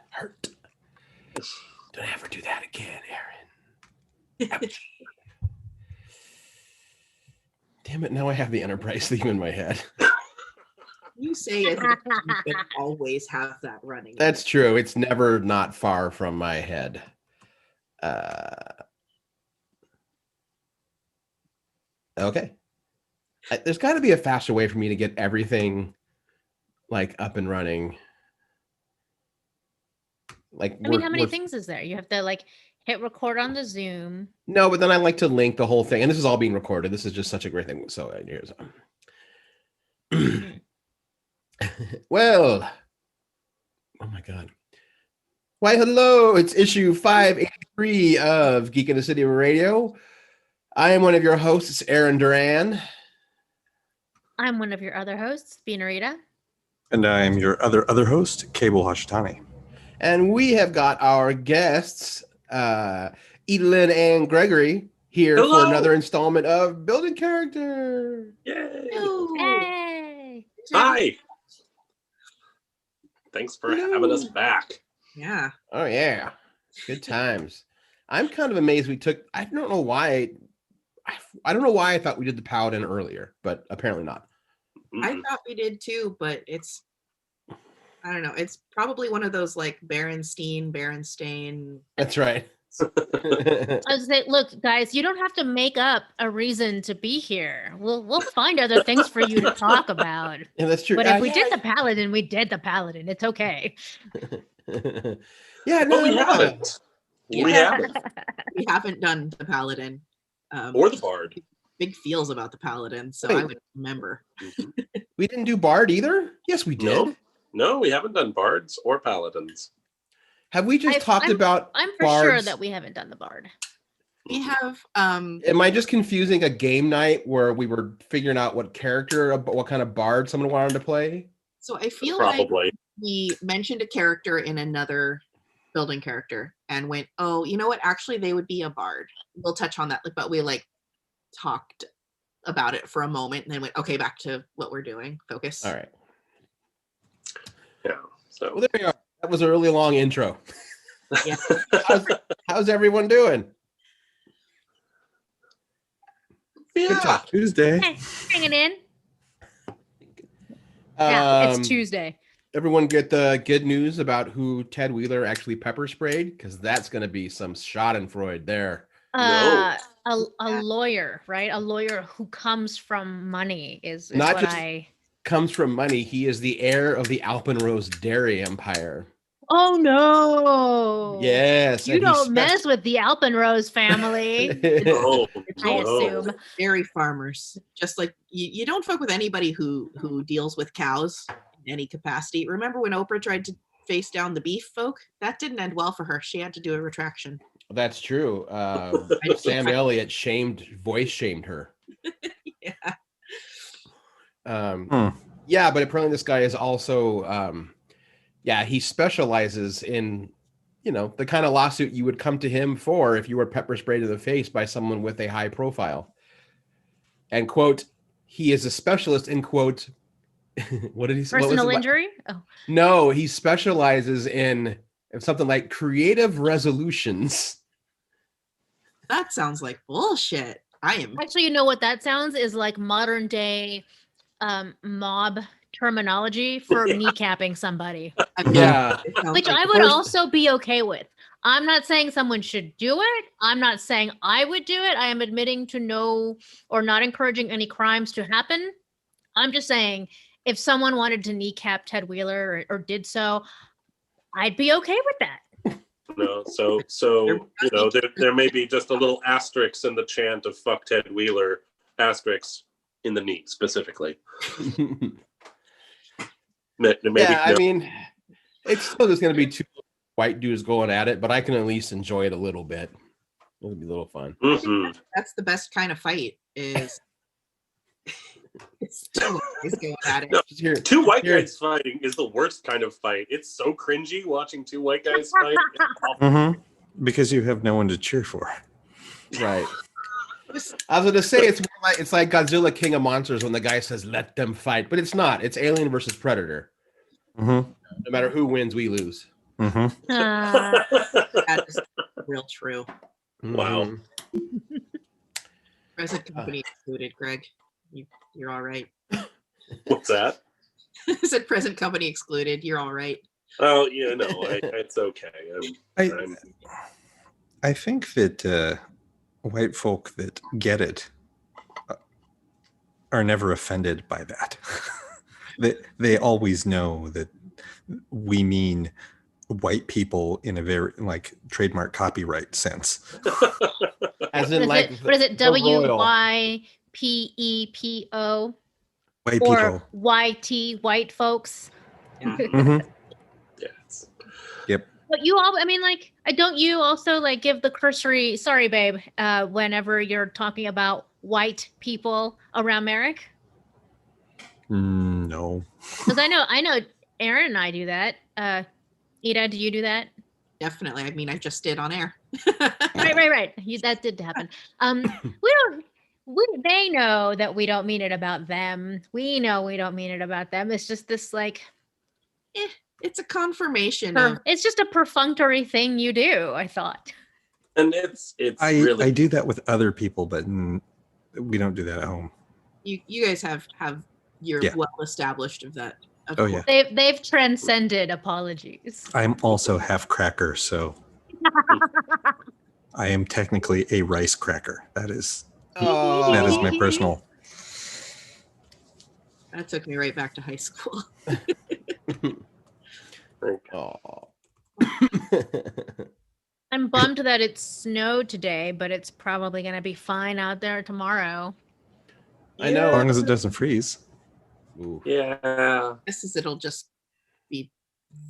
hurt. Don't ever do that again, Aaron. Damn it, now I have the Enterprise theme in my head. You say it, you always have that running. That's true. It's never not far from my head. Okay. There's got to be a faster way for me to get everything like up and running. Like, I mean, how many things is there? You have to like hit record on the Zoom. No, but then I like to link the whole thing, and this is all being recorded. This is just such a great thing. So here's well, oh my god. Why, hello, it's issue 583 of Geek in the City Radio. I am one of your hosts, Aaron Duran. I'm one of your other hosts, Benarita. And I am your other host, Cable Hashitani. And we have got our guests, Edelyn and Gregory, here for another installment of Building Character. Yay! Hey! Hi! Thanks for having us back. Yeah. Oh, yeah. Good times. I'm kind of amazed we took, I don't know why I thought we did the Paladin earlier, but apparently not. I thought we did too, but it's, I don't know. It's probably one of those like Berenstain. That's right. I was say, look, guys, you don't have to make up a reason to be here. We'll find other things for you to talk about. Yeah, that's true. But if we did the Paladin, we did the Paladin. It's okay. Yeah, no, but we haven't. We haven't. We haven't done the Paladin. Or the Bard. Big feels about the Paladin, so Wait. I would remember. We didn't do Bard either? Yes, we did. No, we haven't done Bards or Paladins. Have we just talked about I'm for bards? sure that we haven't done the Bard. We have Am I just confusing a game night where we were figuring out what kind of bard someone wanted to play? so I feel Probably. like we mentioned a character in another building character and went, oh, you know what? Actually, they would be a bard. We'll touch on that, but we like talked about it for a moment and then went, okay, back to what we're doing. Focus. All right. Yeah. So Well, there we are. That was a really long intro. Yeah. How's everyone doing? Good talk. Tuesday. Hey, hanging in. Yeah, it's Tuesday. Everyone get the good news about who Ted Wheeler actually pepper sprayed? Because that's going to be some schadenfreude there. A lawyer, right? A lawyer who comes from money is Not what just comes from money. He is the heir of the Alpenrose dairy empire. Oh no! Yes, you don't mess with the Alpenrose family. Oh, I assume. Dairy farmers, just like you don't fuck with anybody who deals with cows in any capacity. Remember when Oprah tried to face down the beef folk? That didn't end well for her. She had to do a retraction. That's true. Sam Elliott voice shamed her. Yeah. Yeah, but apparently this guy is also, he specializes in, the kind of lawsuit you would come to him for if you were pepper sprayed to the face by someone with a high profile. And quote, he is a specialist in quote, what did he say? Personal injury? Oh. No, he specializes in something like creative resolutions. That sounds like bullshit. Actually, you know what that sounds is like modern day mob terminology for kneecapping somebody. Yeah. Which I would also be okay with. I'm not saying someone should do it. I'm not saying I would do it. I am admitting to no or not encouraging any crimes to happen. I'm just saying if someone wanted to kneecap Ted Wheeler or did so, I'd be okay with that. No, so there may be just a little asterisk in the chant of "fuck Ted Wheeler," asterisk in the knee specifically. I mean, it's still just going to be two white dudes going at it, but I can at least enjoy it a little bit. It'll be a little fun. Mm-hmm. That's the best kind of fight. Is it's two guys going at it. No, two white guys fighting is the worst kind of fight. It's so cringy watching two white guys fight. Mm-hmm. Because you have no one to cheer for. Right. I was going to say it's like Godzilla King of Monsters when the guy says "let them fight," but it's not. It's Alien versus Predator. Mm-hmm. No matter who wins, we lose. Mm-hmm. That is real true. Wow. Mhm. Present company excluded, Greg. You're all right. What's that? I said present company excluded. You're all right. Oh, yeah, no, it's okay. I think that white folk that get it are never offended by that. they always know that we mean white people in a very like trademark copyright sense. As in, like, what is it? the royal. WYPEPO White or people. YT, white folks. Yeah. Mm-hmm. Yes. Yep. But you all, I mean, like, don't you also like give the cursory, sorry, babe, whenever you're talking about white people around Merrick? No. Because I know Aaron and I do that. Ida, do you do that? Definitely. I mean, I just did on air. Right. That did happen. They know that we don't mean it about them. We know we don't mean it about them. It's just this like, It's a confirmation of it's just a perfunctory thing you do, I thought. And it's I really do that with other people, but we don't do that at home. you guys have you're Yeah. well established of that. Of Oh, course. yeah. They've transcended apologies. I'm also half cracker, so I am technically a rice cracker. That is Oh, my personal. That took me right back to high school. oh. I'm bummed that it snowed today, but it's probably going to be fine out there tomorrow. I know. As long as it doesn't freeze. Ooh. Yeah. This is it'll just be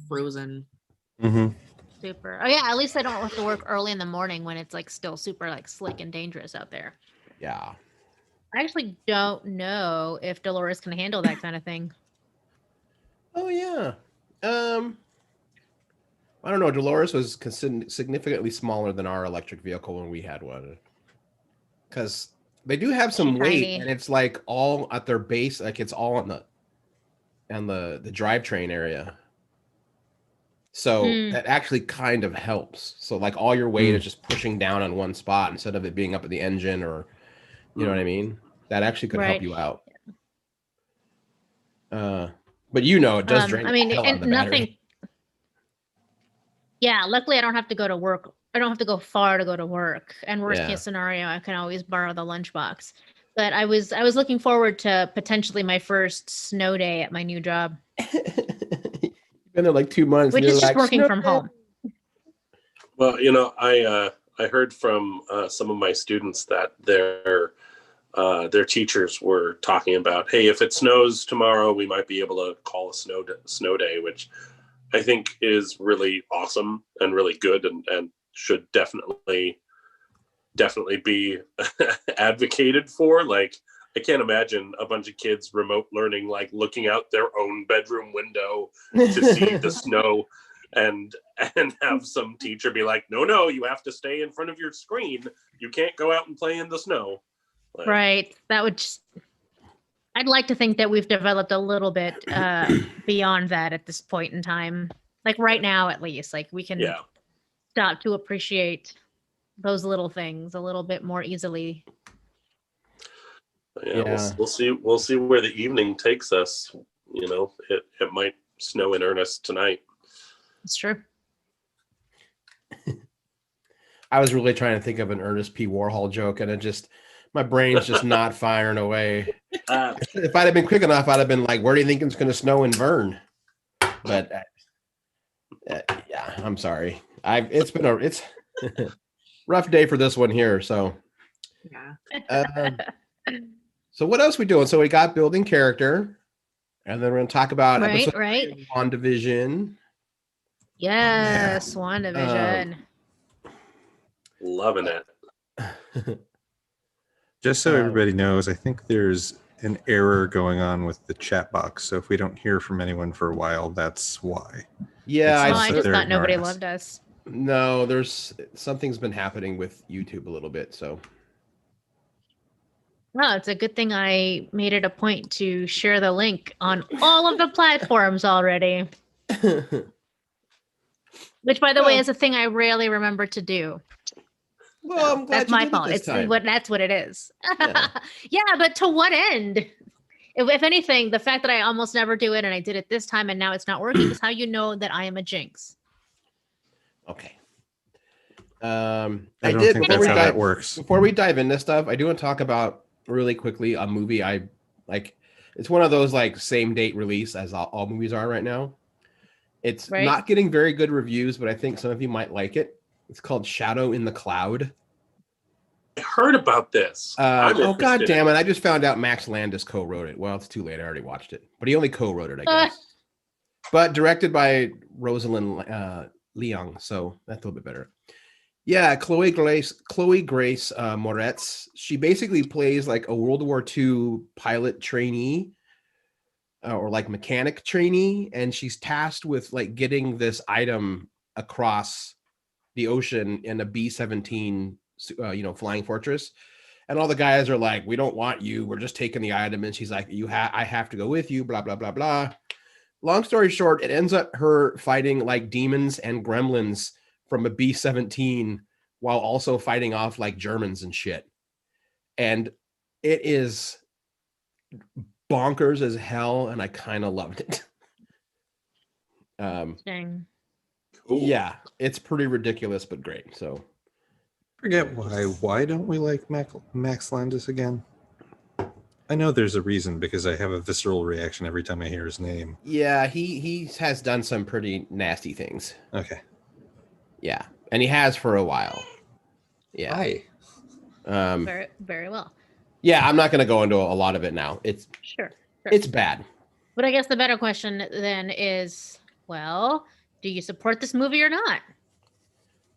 frozen. Mm-hmm. Super. Oh yeah, at least I don't have to work early in the morning when it's like still super like slick and dangerous out there. Yeah. I actually don't know if Dolores can handle that kind of thing. Oh yeah. I don't know. Dolores was significantly smaller than our electric vehicle when we had one. Because they do have some She's weight, tiny. and it's like all at their base, like it's all on the drivetrain area. So that actually kind of helps. So like all your weight is just pushing down on one spot instead of it being up at the engine, or you know what I mean? That actually could help Right. you out. But you know, it does drain I mean, the hell out of and the battery. nothing. Yeah, luckily I don't have to go to work. I don't have to go far to go to work. And worst Yeah. case scenario, I can always borrow the lunchbox. But I was looking forward to potentially my first snow day at my new job, You've been there like 2 months. which and is you're just like, working "Snow from day." home. Well, I heard from some of my students that their teachers were talking about, hey, if it snows tomorrow, we might be able to call a snow day, which I think is really awesome and really good, and should definitely be advocated for. Like, I can't imagine a bunch of kids remote learning, like looking out their own bedroom window to see the snow, and have some teacher be like, no, you have to stay in front of your screen. You can't go out and play in the snow. Like, Right. That would just, I'd like to think that we've developed a little bit beyond that at this point in time. Like right now, at least, like we can yeah. start to appreciate those little things a little bit more easily. Yeah, Yeah. We'll see where the evening takes us. You know, it might snow in earnest tonight. It's true. I was really trying to think of an Ernest P. Warhol joke, and my brain's just not firing away. If I'd have been quick enough, I'd have been like, where do you think it's going to snow in Vern? But yeah, I'm sorry. It's been it's rough day for this one here. So, Yeah. So what else we doing? So we got building character, and then we're going to talk about Right, episode right. WandaVision. Yes, WandaVision. Loving it. Just so everybody knows, I think there's an error going on with the chat box. So if we don't hear from anyone for a while, that's why. Yeah, Oh, It's I that just they're thought nobody ignoring us. loved us. No, there's something's been happening with YouTube a little bit. So Well, it's a good thing I made it a point to share the link on all of the platforms already. Which, by the way, Well- is a thing I rarely remember to do. Well, I'm glad That's you my did it fault. this It's time. that's what it is. Yeah. Yeah, but to what end? If anything, the fact that I almost never do it and I did it this time and now it's not working is how you know that I am a jinx. Okay. I I don't did think before that's we how dive, that works. before we dive into stuff. I do want to talk about really quickly a movie I like. It's one of those like same date release as all movies are right now. It's Right. not getting very good reviews, but I think some of you might like it. It's called Shadow in the Cloud. I heard about this. I'm Oh god interested. damn it! I just found out Max Landis co-wrote it. Well, it's too late. I already watched it, but he only co-wrote it, I guess. But directed by Rosalind Leong, so that's a little bit better. Yeah, Chloe Grace Moretz. She basically plays like a World War II pilot trainee or like mechanic trainee, and she's tasked with like getting this item across the ocean in a B-17, flying fortress. And all the guys are like, "We don't want you. We're just taking the item." And she's like, I have to go with you." Blah blah blah blah. Long story short, it ends up her fighting like demons and gremlins from a B-17 while also fighting off like Germans and shit. And it is bonkers as hell, and I kind of loved it. Dang. Cool. Yeah, it's pretty ridiculous, but great. So Forget why. Why don't we like Max Landis again? I know there's a reason because I have a visceral reaction every time I hear his name. yeah, he has done some pretty nasty things. Okay. Yeah, and he has for a while. Yeah. Why? Very, very well. Yeah, I'm not going to go into a lot of it now. It's Sure. bad. But I guess the better question then is, well, do you support this movie or not?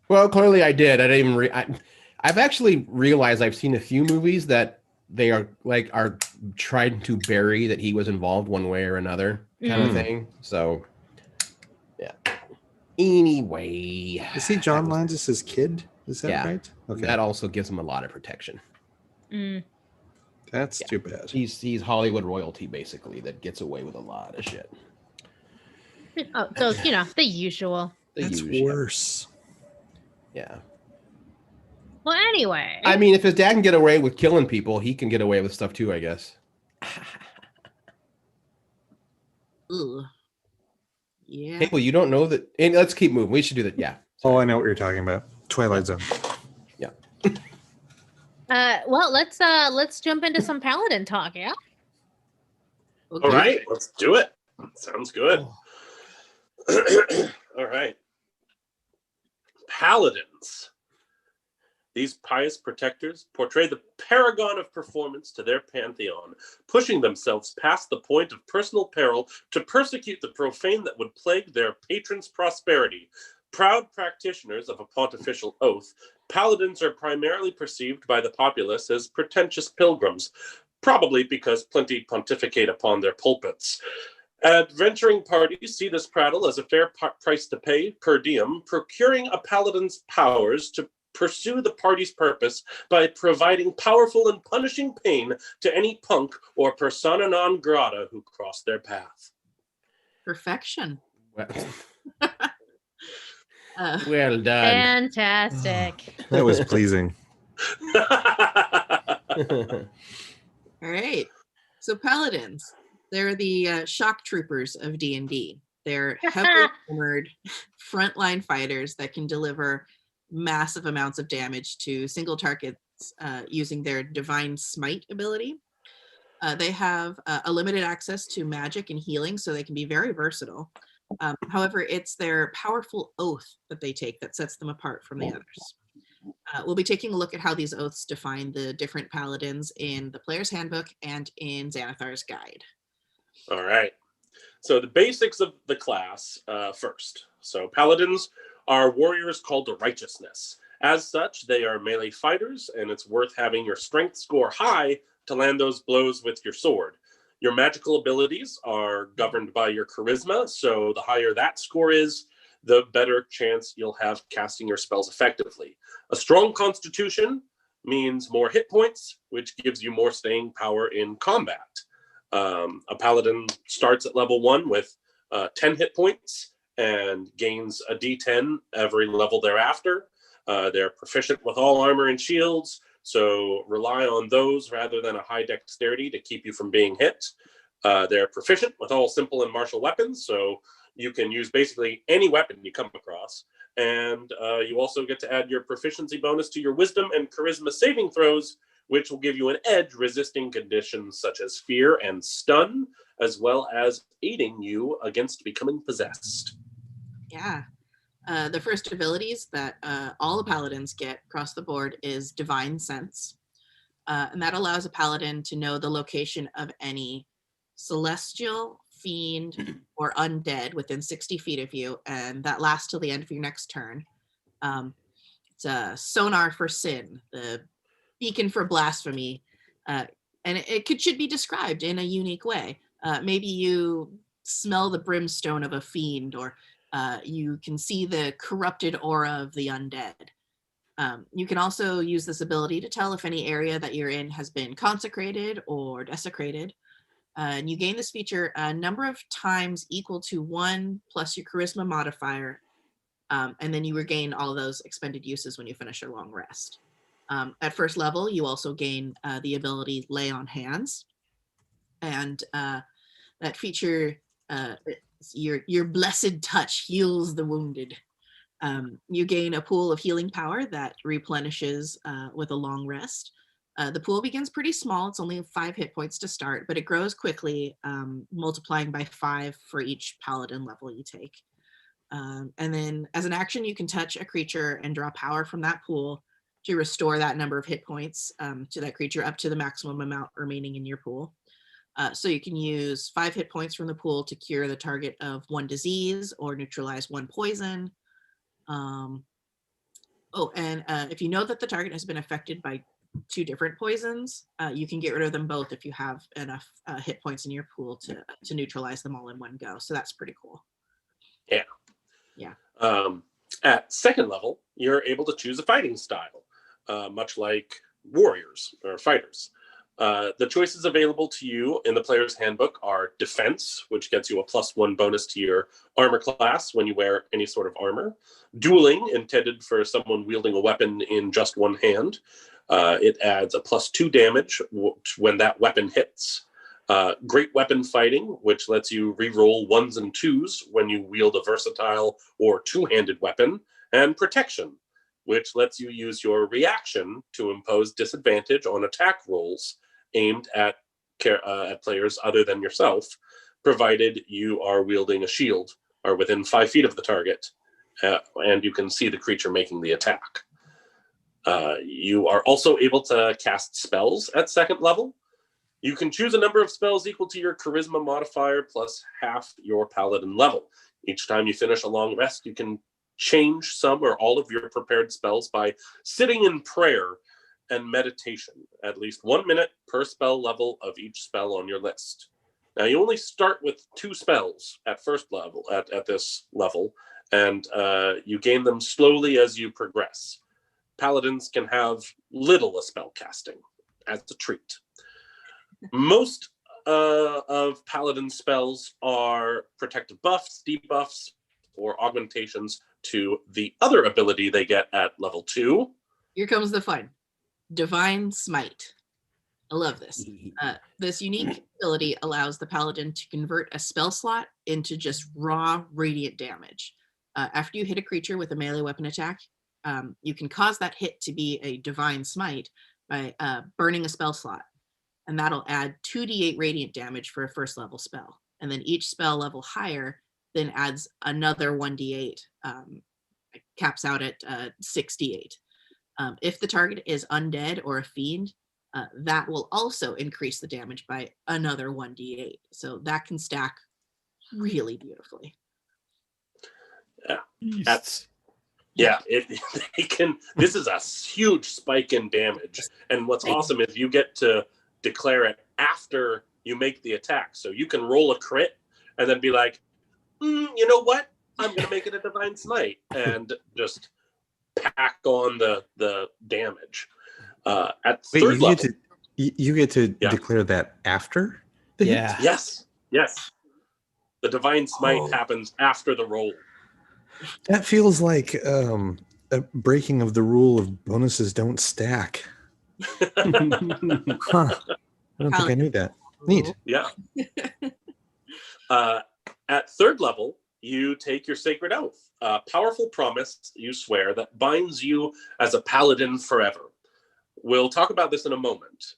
Well, clearly I did. I didn't even. I've actually realized I've seen a few movies that they are trying to bury that he was involved one way or another kind of Mm. thing. So, yeah. Anyway, Is he John Landis's kid? Is that Yeah. right? Okay. that also gives him a lot of protection. Mm. That's too bad. He's Hollywood royalty basically that gets away with a lot of shit. Oh, so the usual. The That's usual. worse. Yeah. Well, anyway. I mean, if his dad can get away with killing people, he can get away with stuff too, I guess. Ugh. Yeah. Hey, well, you don't know that. And let's keep moving. We should do that. Yeah. Oh, I know what you're talking about. Twilight Zone. Well, let's jump into some paladin talk, yeah? Okay. All right, let's do it. Sounds good. All right. Paladins. These pious protectors portray the paragon of performance to their pantheon, pushing themselves past the point of personal peril to persecute the profane that would plague their patron's prosperity. Proud practitioners of a pontifical oath, paladins are primarily perceived by the populace as pretentious pilgrims, probably because plenty pontificate upon their pulpits. Adventuring parties see this prattle as a fair price to pay per diem, procuring a paladin's powers to pursue the party's purpose by providing powerful and punishing pain to any punk or persona non grata who cross their path. Perfection. Well, Well done. Fantastic. That was pleasing. all right. So paladins, they're the shock troopers of D&D. They're heavily armored frontline fighters that can deliver massive amounts of damage to single targets using their divine smite ability. They have a limited access to magic and healing, so they can be very versatile. However, it's their powerful oath that they take that sets them apart from the others. We'll be taking a look at how these oaths define the different paladins in the player's handbook and in Xanathar's guide. All right. So the basics of the class first. So paladins are warriors called to righteousness. As such, they are melee fighters, and it's worth having your strength score high to land those blows with your sword. Your magical abilities are governed by your charisma, so the higher that score is, the better chance you'll have casting your spells effectively. A strong constitution means more hit points, which gives you more staying power in combat. A paladin starts at level 1 with 10 hit points and gains a D10 every level thereafter. They're proficient with all armor and shields, so rely on those rather than a high dexterity to keep you from being hit. They're proficient with all simple and martial weapons, so you can use basically any weapon you come across. And you also get to add your proficiency bonus to your wisdom and charisma saving throws, which will give you an edge resisting conditions such as fear and stun, as well as aiding you against becoming possessed. Yeah. The first abilities that all the paladins get across the board is Divine Sense. And that allows a paladin to know the location of any celestial, fiend, or undead within 60 feet of you, and that lasts till the end of your next turn. It's a sonar for sin, the beacon for blasphemy, and should be described in a unique way. Maybe you smell the brimstone of a fiend, or you can see the corrupted aura of the undead. You can also use this ability to tell if any area that you're in has been consecrated or desecrated. And you gain this feature a number of times equal to 1 plus your charisma modifier. And then you regain all of those expended uses when you finish your long rest. At first level, you also gain the ability Lay on Hands. And that feature, your blessed touch heals the wounded. You gain a pool of healing power that replenishes with a long rest. The pool begins pretty small. It's only 5 hit points to start, but it grows quickly, multiplying by 5 for each paladin level you take. And then as an action, you can touch a creature and draw power from that pool to restore that number of hit points to that creature up to the maximum amount remaining in your pool. So you can use 5 hit points from the pool to cure the target of 1 disease or neutralize 1 poison. If you know that the target has been affected by 2 different poisons, you can get rid of them both if you have enough hit points in your pool to neutralize them all in one go. So that's pretty cool. Yeah. At second level, you're able to choose a fighting style, much like warriors or fighters. The choices available to you in the player's handbook are defense, which gets you a +1 bonus to your armor class when you wear any sort of armor. Dueling, intended for someone wielding a weapon in just one hand. It adds a +2 damage when that weapon hits. Great weapon fighting, which lets you reroll 1s and 2s when you wield a versatile or 2-handed weapon. And protection, which lets you use your reaction to impose disadvantage on attack rolls aimed at players other than yourself, provided you are wielding a shield or within 5 feet of the target, and you can see the creature making the attack. You are also able to cast spells at second level. You can choose a number of spells equal to your charisma modifier plus half your paladin level. Each time you finish a long rest, you can change some or all of your prepared spells by sitting in prayer and meditation, at least 1 minute per spell level of each spell on your list. Now, you only start with 2 spells at first level, at this level, and you gain them slowly as you progress. Paladins can have little a spell casting as a treat. Most of Paladin spells are protective buffs, debuffs, or augmentations to the other ability they get at level 2. Here comes the fun. Divine Smite. I love this. This unique ability allows the Paladin to convert a spell slot into just raw radiant damage. After you hit a creature with a melee weapon attack, you can cause that hit to be a Divine Smite by burning a spell slot. And that'll add 2d8 radiant damage for a first level spell. And then each spell level higher then adds another 1d8, caps out at 6d8. If the target is undead or a fiend, that will also increase the damage by another 1d8. So that can stack really beautifully. It can. This is a huge spike in damage. And what's awesome is you get to declare it after you make the attack. So you can roll a crit and then be like, you know what? I'm going to make it a Divine Smite and just pack on the damage. At third level, you get to declare that after the hit? Yes. The Divine Smite happens after the roll. That feels like a breaking of the rule of bonuses don't stack. Huh. I don't think I knew that. Neat. Yeah. At third level, you take your sacred oath, a powerful promise you swear that binds you as a paladin forever. We'll talk about this in a moment,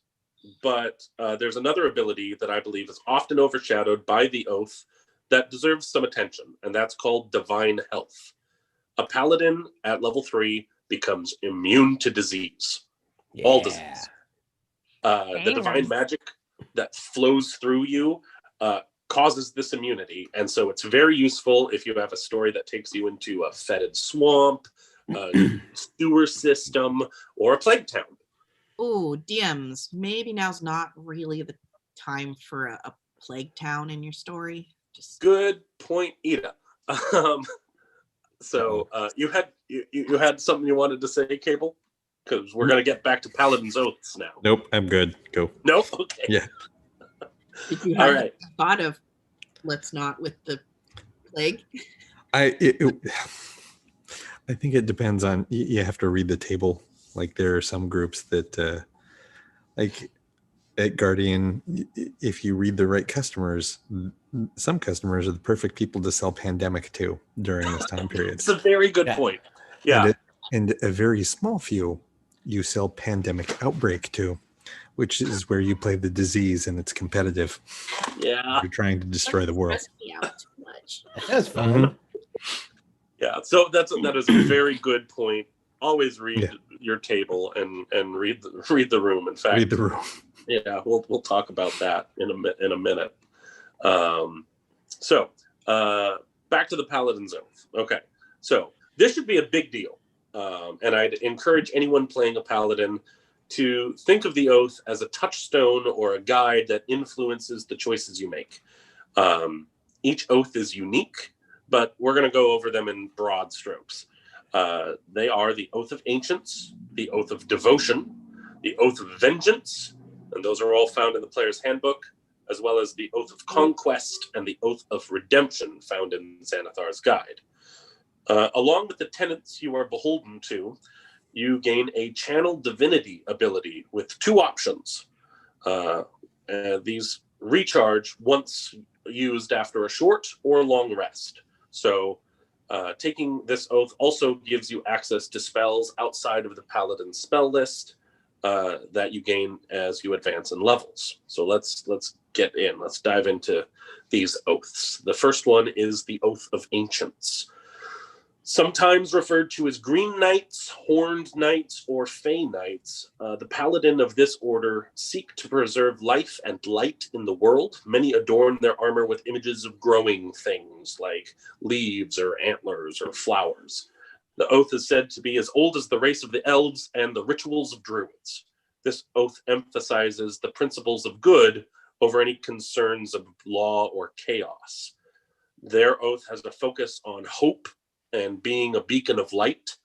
but there's another ability that I believe is often overshadowed by the oath that deserves some attention, and that's called divine health. A paladin at level 3 becomes immune to disease. All disease. The divine magic that flows through you causes this immunity, and so it's very useful if you have a story that takes you into a fetid swamp, a sewer system, or a plague town. Oh, DMs, maybe now's not really the time for a plague town in your story. Just Good point, Ida. So you had something you wanted to say, Cable? Because we're going to get back to Paladin's Oaths now. Nope, I'm good. Go. No? Okay. Yeah. Did you have the thought of let's not with the plague? I think it depends on, you have to read the table. Like there are some groups that like at Guardian, if you read the right customers, some customers are the perfect people to sell Pandemic to during this time period. It's a very good point. Yeah. And a very small few you sell Pandemic Outbreak to, which is where you play the disease and it's competitive. Yeah. You're trying to destroy the world. That's fun. Yeah. So that is a very good point. Always read your table and read the room. In fact, read the room. Yeah, we'll talk about that in a minute. So back to the Paladin's Oath. Okay, so this should be a big deal, and I'd encourage anyone playing a Paladin to think of the oath as a touchstone or a guide that influences the choices you make. Each oath is unique, but we're going to go over them in broad strokes. They are the Oath of Ancients, the Oath of Devotion, the Oath of Vengeance, and those are all found in the player's handbook, as well as the Oath of Conquest and the Oath of Redemption found in Xanathar's Guide. Along with the tenets you are beholden to, you gain a Channel Divinity ability with 2 options. These recharge once used after a short or long rest. So taking this oath also gives you access to spells outside of the Paladin spell list that you gain as you advance in levels. So let's get in. Let's dive into these oaths. The first one is the Oath of Ancients. Sometimes referred to as Green Knights, Horned Knights, or Fey Knights, the Paladin of this order seek to preserve life and light in the world. Many adorn their armor with images of growing things like leaves or antlers or flowers. The oath is said to be as old as the race of the elves and the rituals of druids. This oath emphasizes the principles of good over any concerns of law or chaos. Their oath has a focus on hope and being a beacon of light.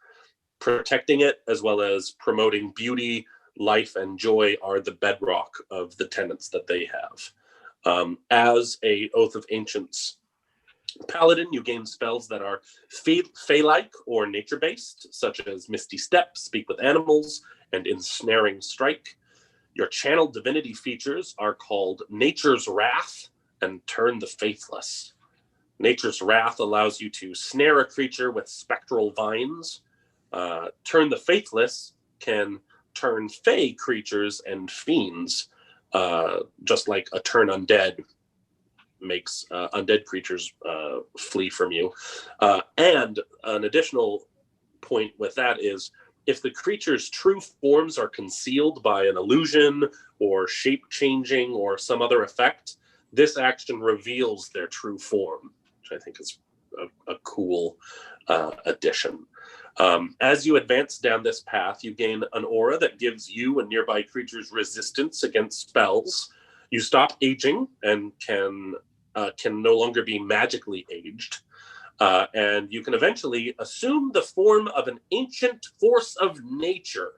Protecting it, as well as promoting beauty, life, and joy are the bedrock of the tenets that they have. As a Oath of Ancients Paladin, you gain spells that are fey-like or nature-based, such as Misty Step, Speak with Animals, and Ensnaring Strike. Your Channel Divinity features are called Nature's Wrath and Turn the Faithless. Nature's Wrath allows you to snare a creature with spectral vines. Turn the Faithless can turn fey creatures and fiends, just like a Turn Undead makes undead creatures flee from you. And an additional point with that is, if the creature's true forms are concealed by an illusion or shape changing or some other effect, this action reveals their true form, which I think is a cool addition. As you advance down this path, you gain an aura that gives you and nearby creatures resistance against spells. You stop aging and can no longer be magically aged. And you can eventually assume the form of an ancient force of nature,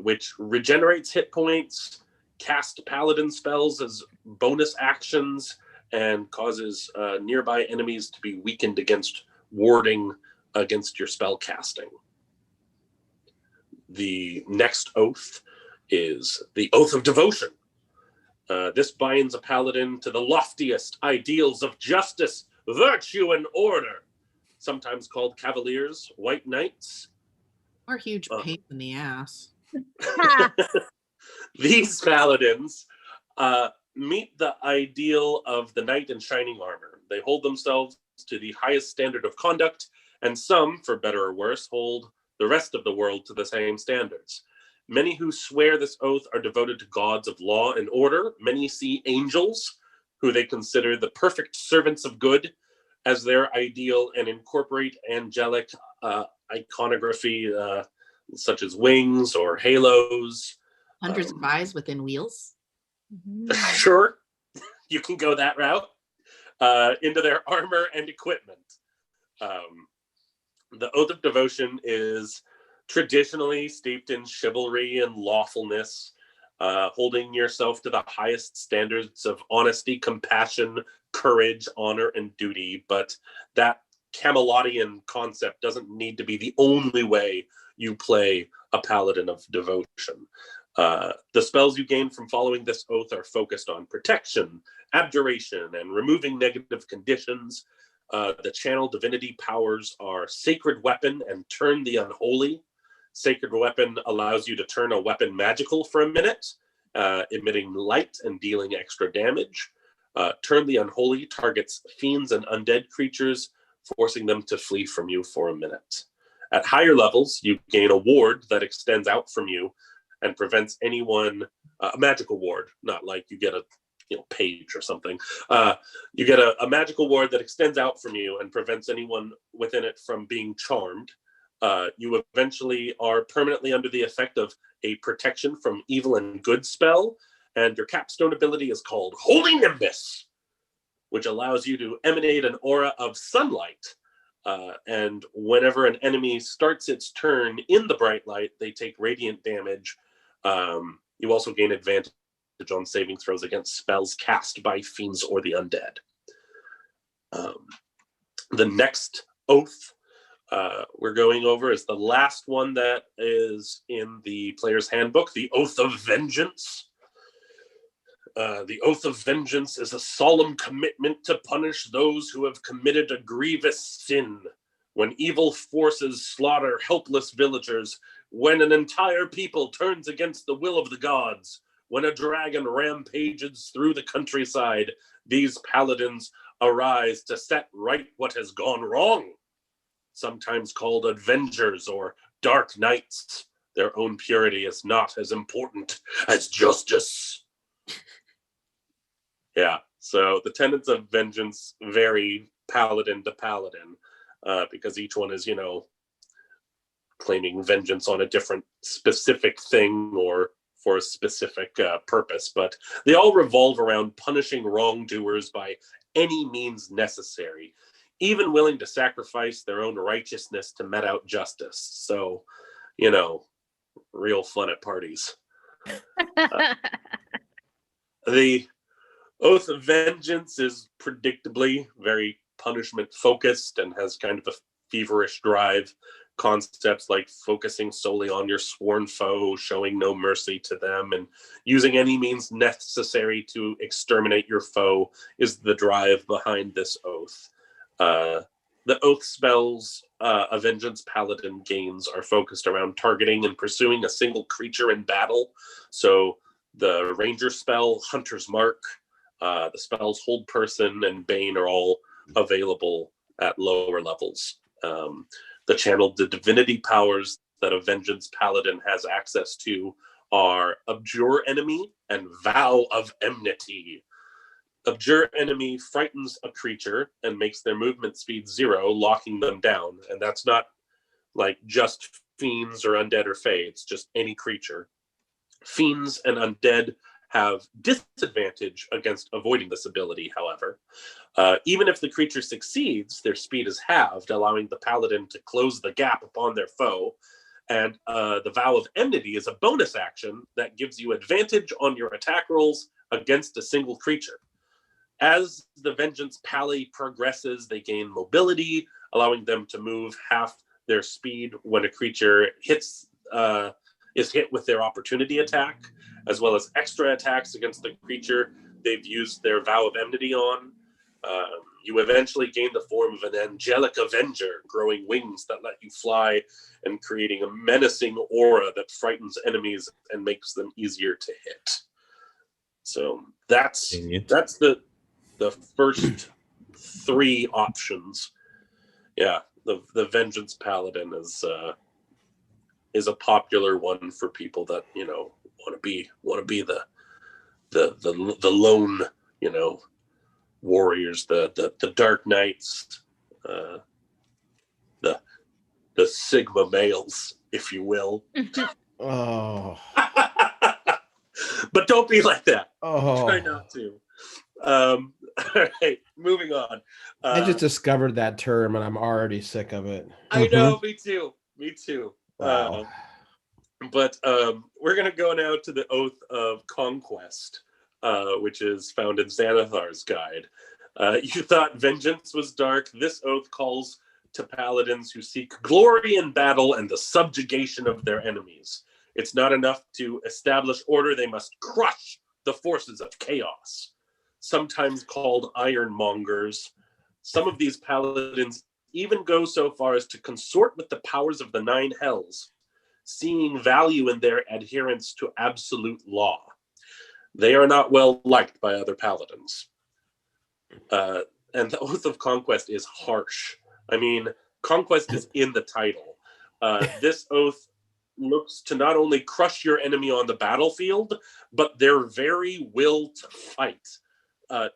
which regenerates hit points, cast paladin spells as bonus actions, and causes nearby enemies to be weakened against warding against your spell casting. The next oath is the Oath of Devotion. This binds a paladin to the loftiest ideals of justice, virtue, and order, sometimes called cavaliers, white knights. Or huge pain in the ass. These paladins meet the ideal of the knight in shining armor. They hold themselves to the highest standard of conduct, and some, for better or worse, hold the rest of the world to the same standards. Many who swear this oath are devoted to gods of law and order. Many see angels, who they consider the perfect servants of good, as their ideal, and incorporate angelic iconography, such as wings or halos. Hundreds of eyes within wheels. Sure, you can go that route. Into their armor and equipment. The Oath of Devotion is traditionally steeped in chivalry and lawfulness, holding yourself to the highest standards of honesty, compassion, courage, honor, and duty. But that Camelotian concept doesn't need to be the only way you play a paladin of devotion. The spells you gain from following this oath are focused on protection, abjuration, and removing negative conditions. The channel divinity powers are Sacred Weapon and Turn the Unholy. Sacred Weapon allows you to turn a weapon magical for a minute, emitting light and dealing extra damage. Turn the Unholy targets fiends and undead creatures, forcing them to flee from you for a minute. At higher levels, you gain a ward that extends out from you and prevents anyone, a magical ward, not like you get a page or something. You get a magical ward that extends out from you and prevents anyone within it from being charmed. You eventually are permanently under the effect of a protection from evil and good spell, and your capstone ability is called Holy Nimbus, which allows you to emanate an aura of sunlight. And whenever an enemy starts its turn in the bright light, they take radiant damage. You also gain advantage on saving throws against spells cast by fiends or the undead. The next oath we're going over is the last one that is in the player's handbook, the Oath of Vengeance. The Oath of Vengeance is a solemn commitment to punish those who have committed a grievous sin. When evil forces slaughter helpless villagers, when an entire people turns against the will of the gods, when a dragon rampages through the countryside, these paladins arise to set right what has gone wrong. Sometimes called Avengers or Dark Knights, their own purity is not as important as justice. Yeah, so the tenets of vengeance vary paladin to paladin, because each one is, claiming vengeance on a different specific thing or for a specific purpose, but they all revolve around punishing wrongdoers by any means necessary, even willing to sacrifice their own righteousness to met out justice. So, real fun at parties. The Oath of Vengeance is predictably very punishment focused and has kind of a feverish drive. Concepts like focusing solely on your sworn foe, showing no mercy to them, and using any means necessary to exterminate your foe is the drive behind this oath. The oath spells a Vengeance Paladin gains are focused around targeting and pursuing a single creature in battle. So the Ranger spell, Hunter's Mark, the spells Hold Person and Bane are all available at lower levels. The channel, the divinity powers that a Vengeance Paladin has access to are Abjure Enemy and Vow of Enmity. Abjure Enemy frightens a creature and makes their movement speed 0, locking them down. And that's not like just fiends or undead or fae, it's just any creature. Fiends and undead have disadvantage against avoiding this ability, however. Even if the creature succeeds, their speed is halved, allowing the paladin to close the gap upon their foe. And the Vow of Enmity is a bonus action that gives you advantage on your attack rolls against a single creature. As the Vengeance Pally progresses, they gain mobility, allowing them to move half their speed when a creature is hit with their opportunity attack, as well as extra attacks against the creature they've used their vow of enmity on. You eventually gain the form of an angelic avenger, growing wings that let you fly and creating a menacing aura that frightens enemies and makes them easier to hit. So that's the first three options. Yeah, the Vengeance Paladin is a popular one for people that want to be the lone warriors, the Dark Knights, the Sigma males, if you will. Oh. But don't be like that. Oh. Try not to. All right, moving on. I just discovered that term and I'm already sick of it. I know, me too. Wow. But we're going to go now to the Oath of Conquest, which is found in Xanathar's guide. You thought vengeance was dark. This oath calls to paladins who seek glory in battle and the subjugation of their enemies. It's not enough to establish order. They must crush the forces of chaos, sometimes called ironmongers. Some of these paladins even go so far as to consort with the powers of the nine hells, seeing value in their adherence to absolute law. They are not well liked by other paladins. And the Oath of Conquest is harsh. I mean, conquest is in the title. This oath looks to not only crush your enemy on the battlefield, but their very will to fight.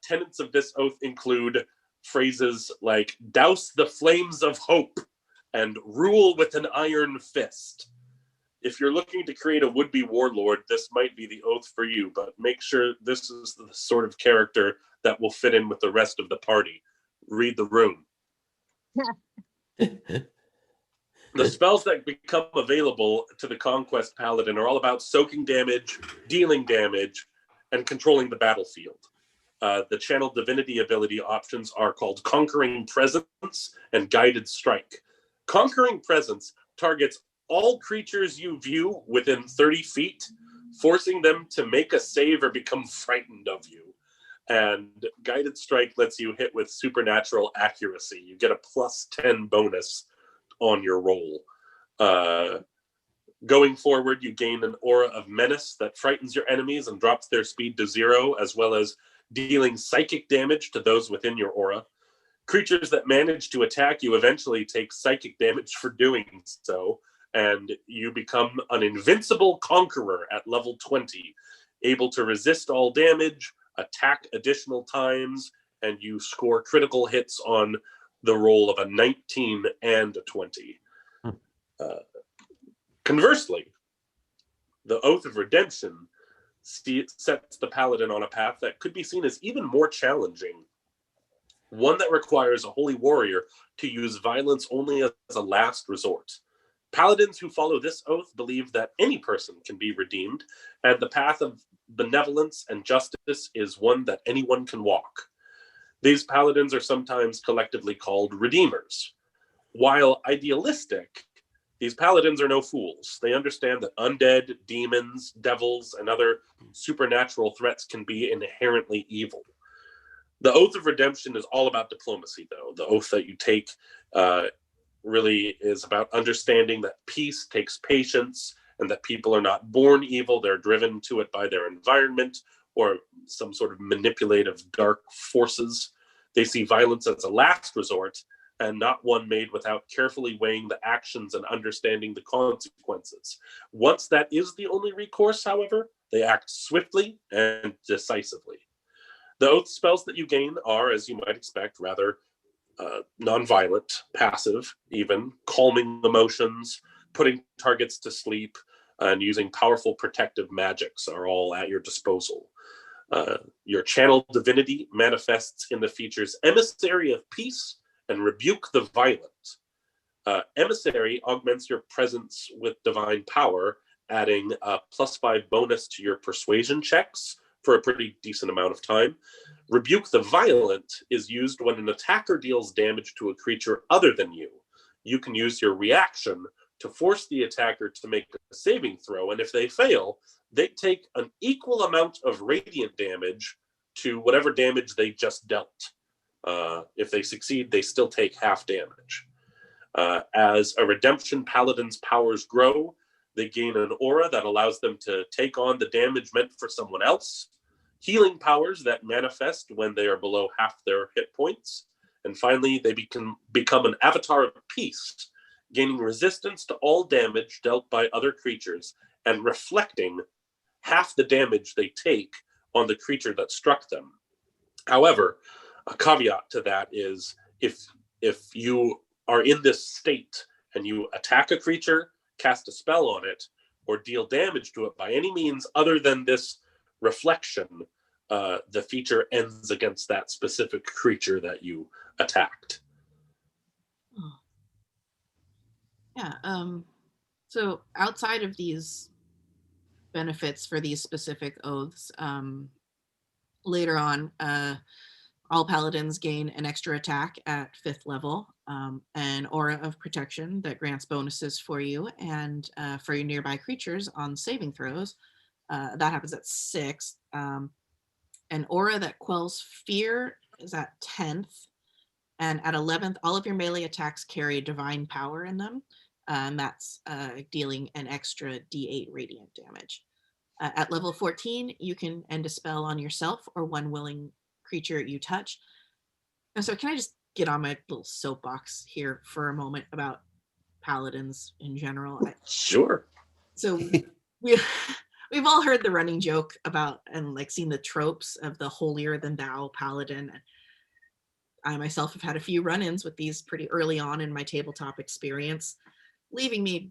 Tenets of this oath include phrases like douse the flames of hope and rule with an iron fist. If you're looking to create a would-be warlord, this might be the oath for you, but make sure this is the sort of character that will fit in with the rest of the party. Read the room. The spells that become available to the Conquest Paladin are all about soaking damage, dealing damage, and controlling the battlefield. The Channel Divinity ability options are called Conquering Presence and Guided Strike. Conquering Presence targets all creatures you view within 30 feet, forcing them to make a save or become frightened of you. And Guided Strike lets you hit with supernatural accuracy. You get a +10 bonus on your roll. Going forward, you gain an aura of menace that frightens your enemies and drops their speed to 0, as well as dealing psychic damage to those within your aura. Creatures that manage to attack you eventually take psychic damage for doing so, and you become an invincible conqueror at level 20, able to resist all damage, attack additional times, and you score critical hits on the roll of a 19 and a 20. Conversely, the Oath of Redemption sets the paladin on a path that could be seen as even more challenging, one that requires a holy warrior to use violence only as a last resort. Paladins who follow this oath believe that any person can be redeemed, and the path of benevolence and justice is one that anyone can walk. These paladins are sometimes collectively called redeemers. While idealistic, these paladins are no fools. They understand that undead, demons, devils, and other supernatural threats can be inherently evil. The Oath of Redemption is all about diplomacy, though. The oath that you take really is about understanding that peace takes patience and that people are not born evil. They're driven to it by their environment or some sort of manipulative dark forces. They see violence as a last resort and not one made without carefully weighing the actions and understanding the consequences. Once that is the only recourse, however, they act swiftly and decisively. The oath spells that you gain are, as you might expect, rather non-violent, passive, even calming emotions, putting targets to sleep, and using powerful protective magics are all at your disposal. Your Channel Divinity manifests in the features Emissary of Peace and Rebuke the Violent. Emissary augments your presence with divine power, adding a +5 bonus to your persuasion checks for a pretty decent amount of time. Rebuke the Violent is used when an attacker deals damage to a creature other than you. You can use your reaction to force the attacker to make a saving throw, and if they fail, they take an equal amount of radiant damage to whatever damage they just dealt. If they succeed, they still take half damage. As a Redemption Paladin's powers grow, they gain an aura that allows them to take on the damage meant for someone else, healing powers that manifest when they are below half their hit points, and finally, they become an Avatar of Peace, gaining resistance to all damage dealt by other creatures and reflecting half the damage they take on the creature that struck them. However, a caveat to that is if you are in this state and you attack a creature, cast a spell on it, or deal damage to it by any means other than this reflection, the feature ends against that specific creature that you attacked. Oh. Yeah. So outside of these benefits for these specific oaths, later on, all paladins gain an extra attack at 5th level, an aura of protection that grants bonuses for you and for your nearby creatures on saving throws. That happens at 6th. An aura that quells fear is at 10th. And at 11th, all of your melee attacks carry divine power in them. And that's dealing an extra d8 radiant damage. At level 14, you can end a spell on yourself or one willing creature you touch. And so can I just get on my little soapbox here for a moment about paladins in general? Sure. So we've all heard the running joke about and like seen the tropes of the holier than thou paladin. I myself have had a few run-ins with these pretty early on in my tabletop experience, leaving me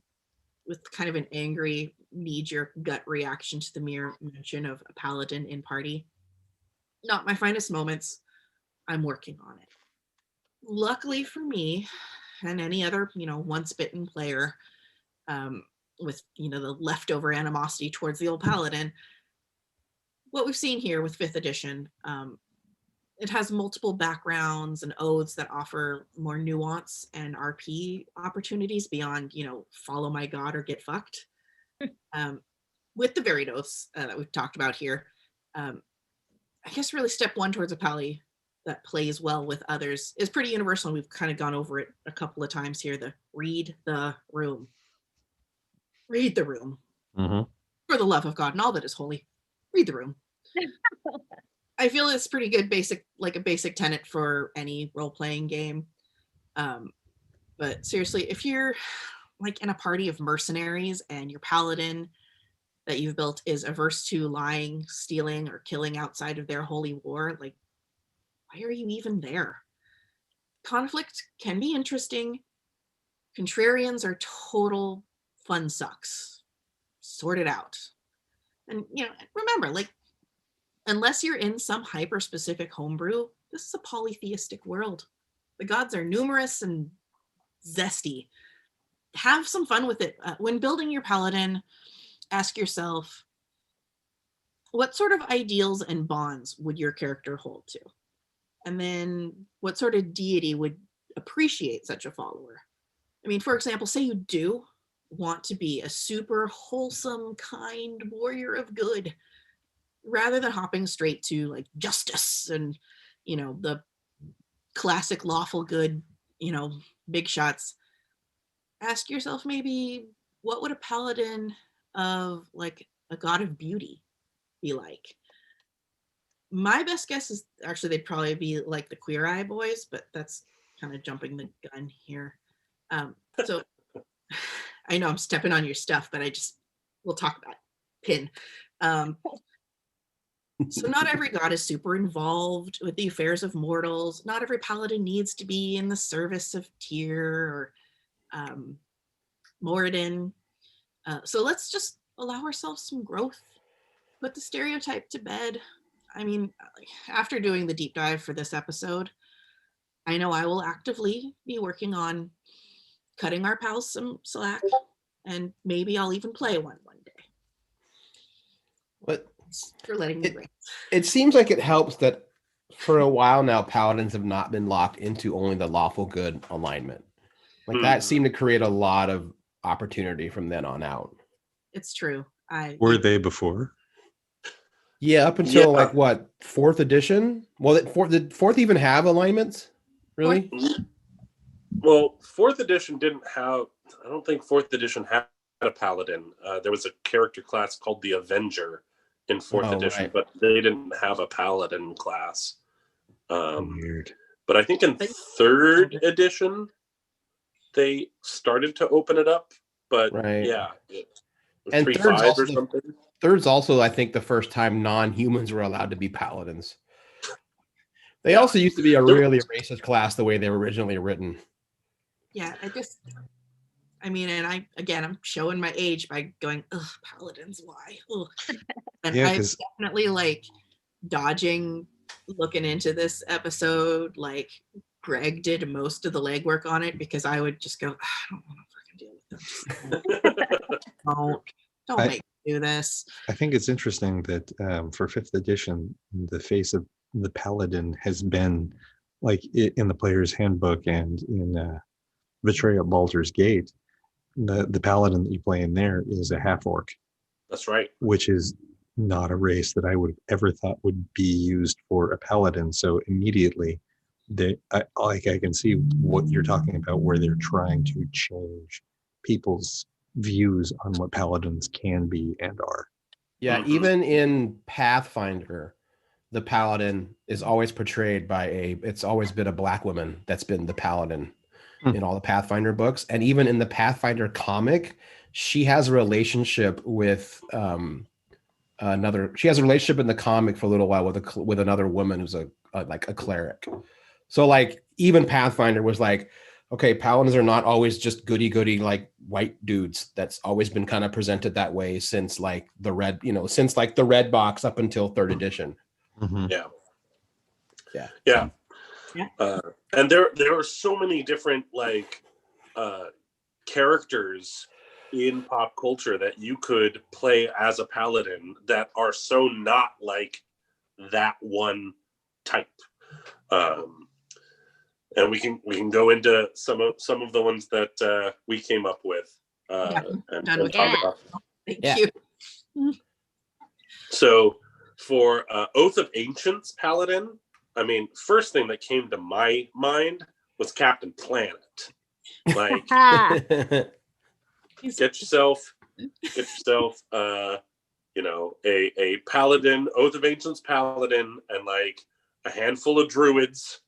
with kind of an angry, knee-jerk gut reaction to the mere mention of a paladin in party. Not my finest moments. I'm working on it. Luckily for me, and any other, once bitten player with, the leftover animosity towards the old paladin, what we've seen here with 5th edition, it has multiple backgrounds and oaths that offer more nuance and RP opportunities beyond, follow my god or get fucked. With the varied oaths that we've talked about here, I guess really step one towards a pally that plays well with others is pretty universal. And we've kind of gone over it a couple of times here. The read the room. Read the room. Mm-hmm. For the love of God and all that is holy, read the room. I feel it's pretty good a basic tenet for any role-playing game. But seriously, if you're like in a party of mercenaries and your paladin that you've built is averse to lying, stealing, or killing outside of their holy war, like, why are you even there? Conflict can be interesting. Contrarians are total fun sucks. Sort it out. And, remember, like, unless you're in some hyper-specific homebrew, this is a polytheistic world. The gods are numerous and zesty. Have some fun with it. When building your paladin, ask yourself, what sort of ideals and bonds would your character hold to? And then what sort of deity would appreciate such a follower? I mean, for example, say you do want to be a super wholesome, kind warrior of good, rather than hopping straight to like justice and, the classic lawful good, big shots. Ask yourself maybe, what would a paladin of like a god of beauty be like? My best guess is actually they'd probably be like the Queer Eye boys, but that's kind of jumping the gun here. So I know I'm stepping on your stuff, but we'll talk about Pin. So not every god is super involved with the affairs of mortals. Not every paladin needs to be in the service of Tyr or Moradin. So let's just allow ourselves some growth. Put the stereotype to bed. I mean, after doing the deep dive for this episode, I know I will actively be working on cutting our pals some slack, and maybe I'll even play one day. Thanks for letting me rant. It seems like it helps that for a while now, paladins have not been locked into only the lawful good alignment. Like that seemed to create a lot of opportunity from then on out. It's true. Were they before? Yeah, up until like what, 4th edition? Well, did fourth even have alignments? Really? Well, 4th edition didn't have. I don't think 4th edition had a paladin. There was a character class called the Avenger in 4th edition, right. but they didn't have a paladin class. Weird. But I think in 3rd edition they started to open it up. But yeah, and 3.5 or something. Third's also, I think, the first time non-humans were allowed to be paladins. They also used to be a really racist class the way they were originally written. Yeah, I mean, and I'm showing my age by going, ugh, paladins, why? Ugh. And Yeah, I'm definitely like dodging looking into this episode. Like Greg did most of the legwork on it because I would just go, I don't want to fucking deal with them. Don't make me do this. I think it's interesting that for 5th edition, the face of the paladin has been like in the player's handbook and in Betrayal at Baldur's Gate. The paladin that you play in there is a half orc. That's right. Which is not a race that I would have ever thought would be used for a paladin. So immediately, I can see what you're talking about, where they're trying to change people's views on what paladins can be and are. Yeah, even in Pathfinder, the paladin is always portrayed by it's always been a black woman that's been the paladin in all the Pathfinder books. And even in the Pathfinder comic, she has a relationship with she has a relationship in the comic for a little while with another woman who's like a cleric. So like even Pathfinder was like, okay, paladins are not always just goody like white dudes. That's always been kind of presented that way since like the red box up until 3rd edition. Yeah. And there are so many different like characters in pop culture that you could play as a paladin that are so not like that one type. And we can go into some of the ones that we came up with and talk about. Thank you. So for Oath of Ancients paladin, I mean, first thing that came to my mind was Captain Planet. Like, get yourself, a paladin, Oath of Ancients paladin, and like a handful of druids,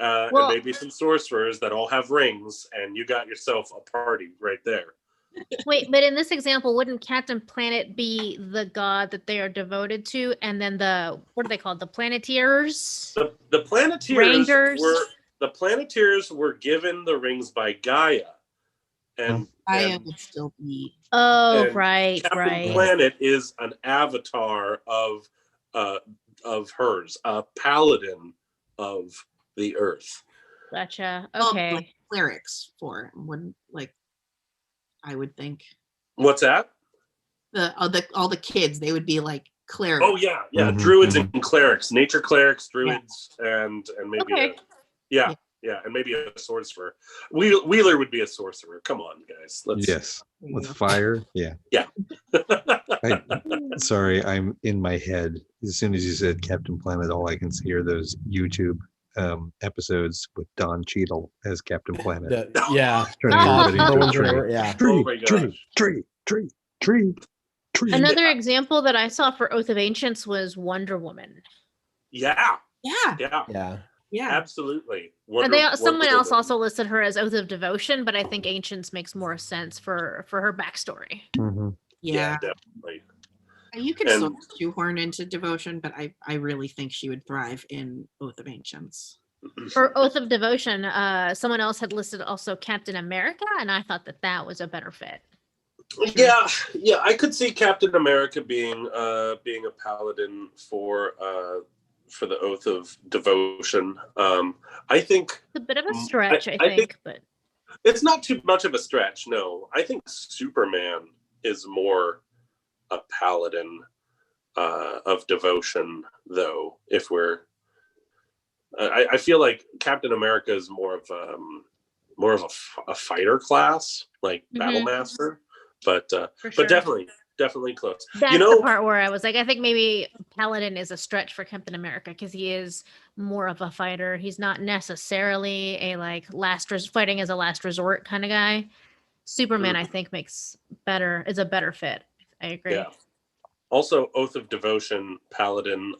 and maybe some sorcerers that all have rings, and you got yourself a party right there. Wait, but in this example, wouldn't Captain Planet be the god that they are devoted to, and then what are they called? The Planeteers? The Planeteers were given the rings by Gaia, and Gaia would still be. Oh, right, Captain Planet is an avatar of hers, a paladin of the Earth. Gotcha. Okay. Like clerics wouldn't like. I would think. What's that? All the kids, they would be like clerics. Oh yeah, druids and clerics, nature clerics, druids, and maybe and maybe a sorcerer. Wheeler would be a sorcerer. Come on, guys. With fire. Yeah. Sorry, I'm in my head. As soon as you said Captain Planet, all I can see are those YouTube episodes with Don Cheadle as Captain Planet. Tree. Another example that I saw for Oath of Ancients was Wonder Woman. Yeah. Absolutely. Someone else also listed her as Oath of Devotion, but I think Ancients makes more sense for her backstory. Yeah, definitely. You could sort of shoehorn into Devotion, but I really think she would thrive in Oath of Ancients. For Oath of Devotion, someone else had listed also Captain America, and I thought that was a better fit. Yeah, I could see Captain America being a paladin for the Oath of Devotion. I think it's a bit of a stretch. I think, but it's not too much of a stretch. No, I think Superman is more a paladin. of devotion, though. If we're, I feel like Captain America is more of a fighter class, like Battle Master, but sure. definitely close. That's You know, the part where I was like, I think maybe Paladin is a stretch for Captain America because he is more of a fighter. He's not necessarily a like fighting as a last resort kind of guy. Superman, I think, is a better fit. I agree. Yeah. Also, Oath of Devotion, Paladin,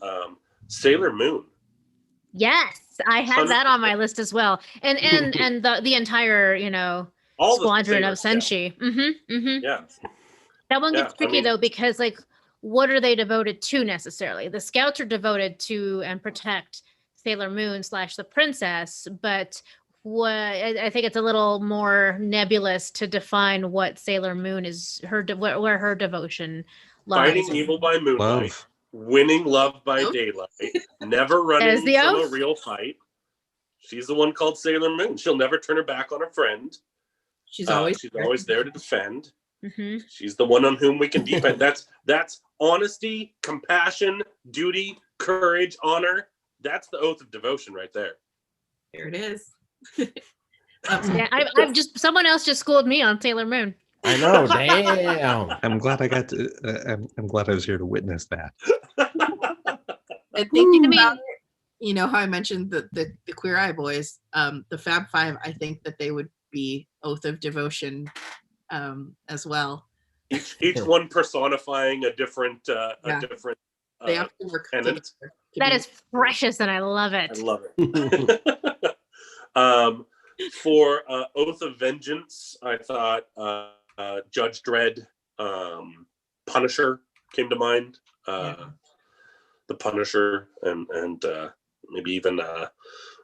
Sailor Moon. Yes, I had that on my list as well, and the entire All squadron the of Senshi. Yeah. That one gets tricky though, because like, what are they devoted to necessarily? The scouts are devoted to and protect Sailor Moon / the princess, but I think it's a little more nebulous to define what Sailor Moon is where her devotion lies. Fighting evil by moonlight, winning love by daylight, never running from a real fight. She's the one called Sailor Moon. She'll never turn her back on a friend. She's always there to defend. She's the one on whom we can depend. That's honesty, compassion, duty, courage, honor. That's the oath of devotion right there. There it is. Yeah, I'm just someone else just schooled me on Sailor Moon. I know, damn. I'm glad I got to. I'm glad I was here to witness that. And thinking about it, you know how I mentioned the Queer Eye Boys, the Fab Five. I think that they would be oath of devotion, as well. Each one personifying a different They have to work tenant. That is precious, and I love it. I love it. For Oath of Vengeance, I thought Judge Dredd, Punisher came to mind. The Punisher, and maybe even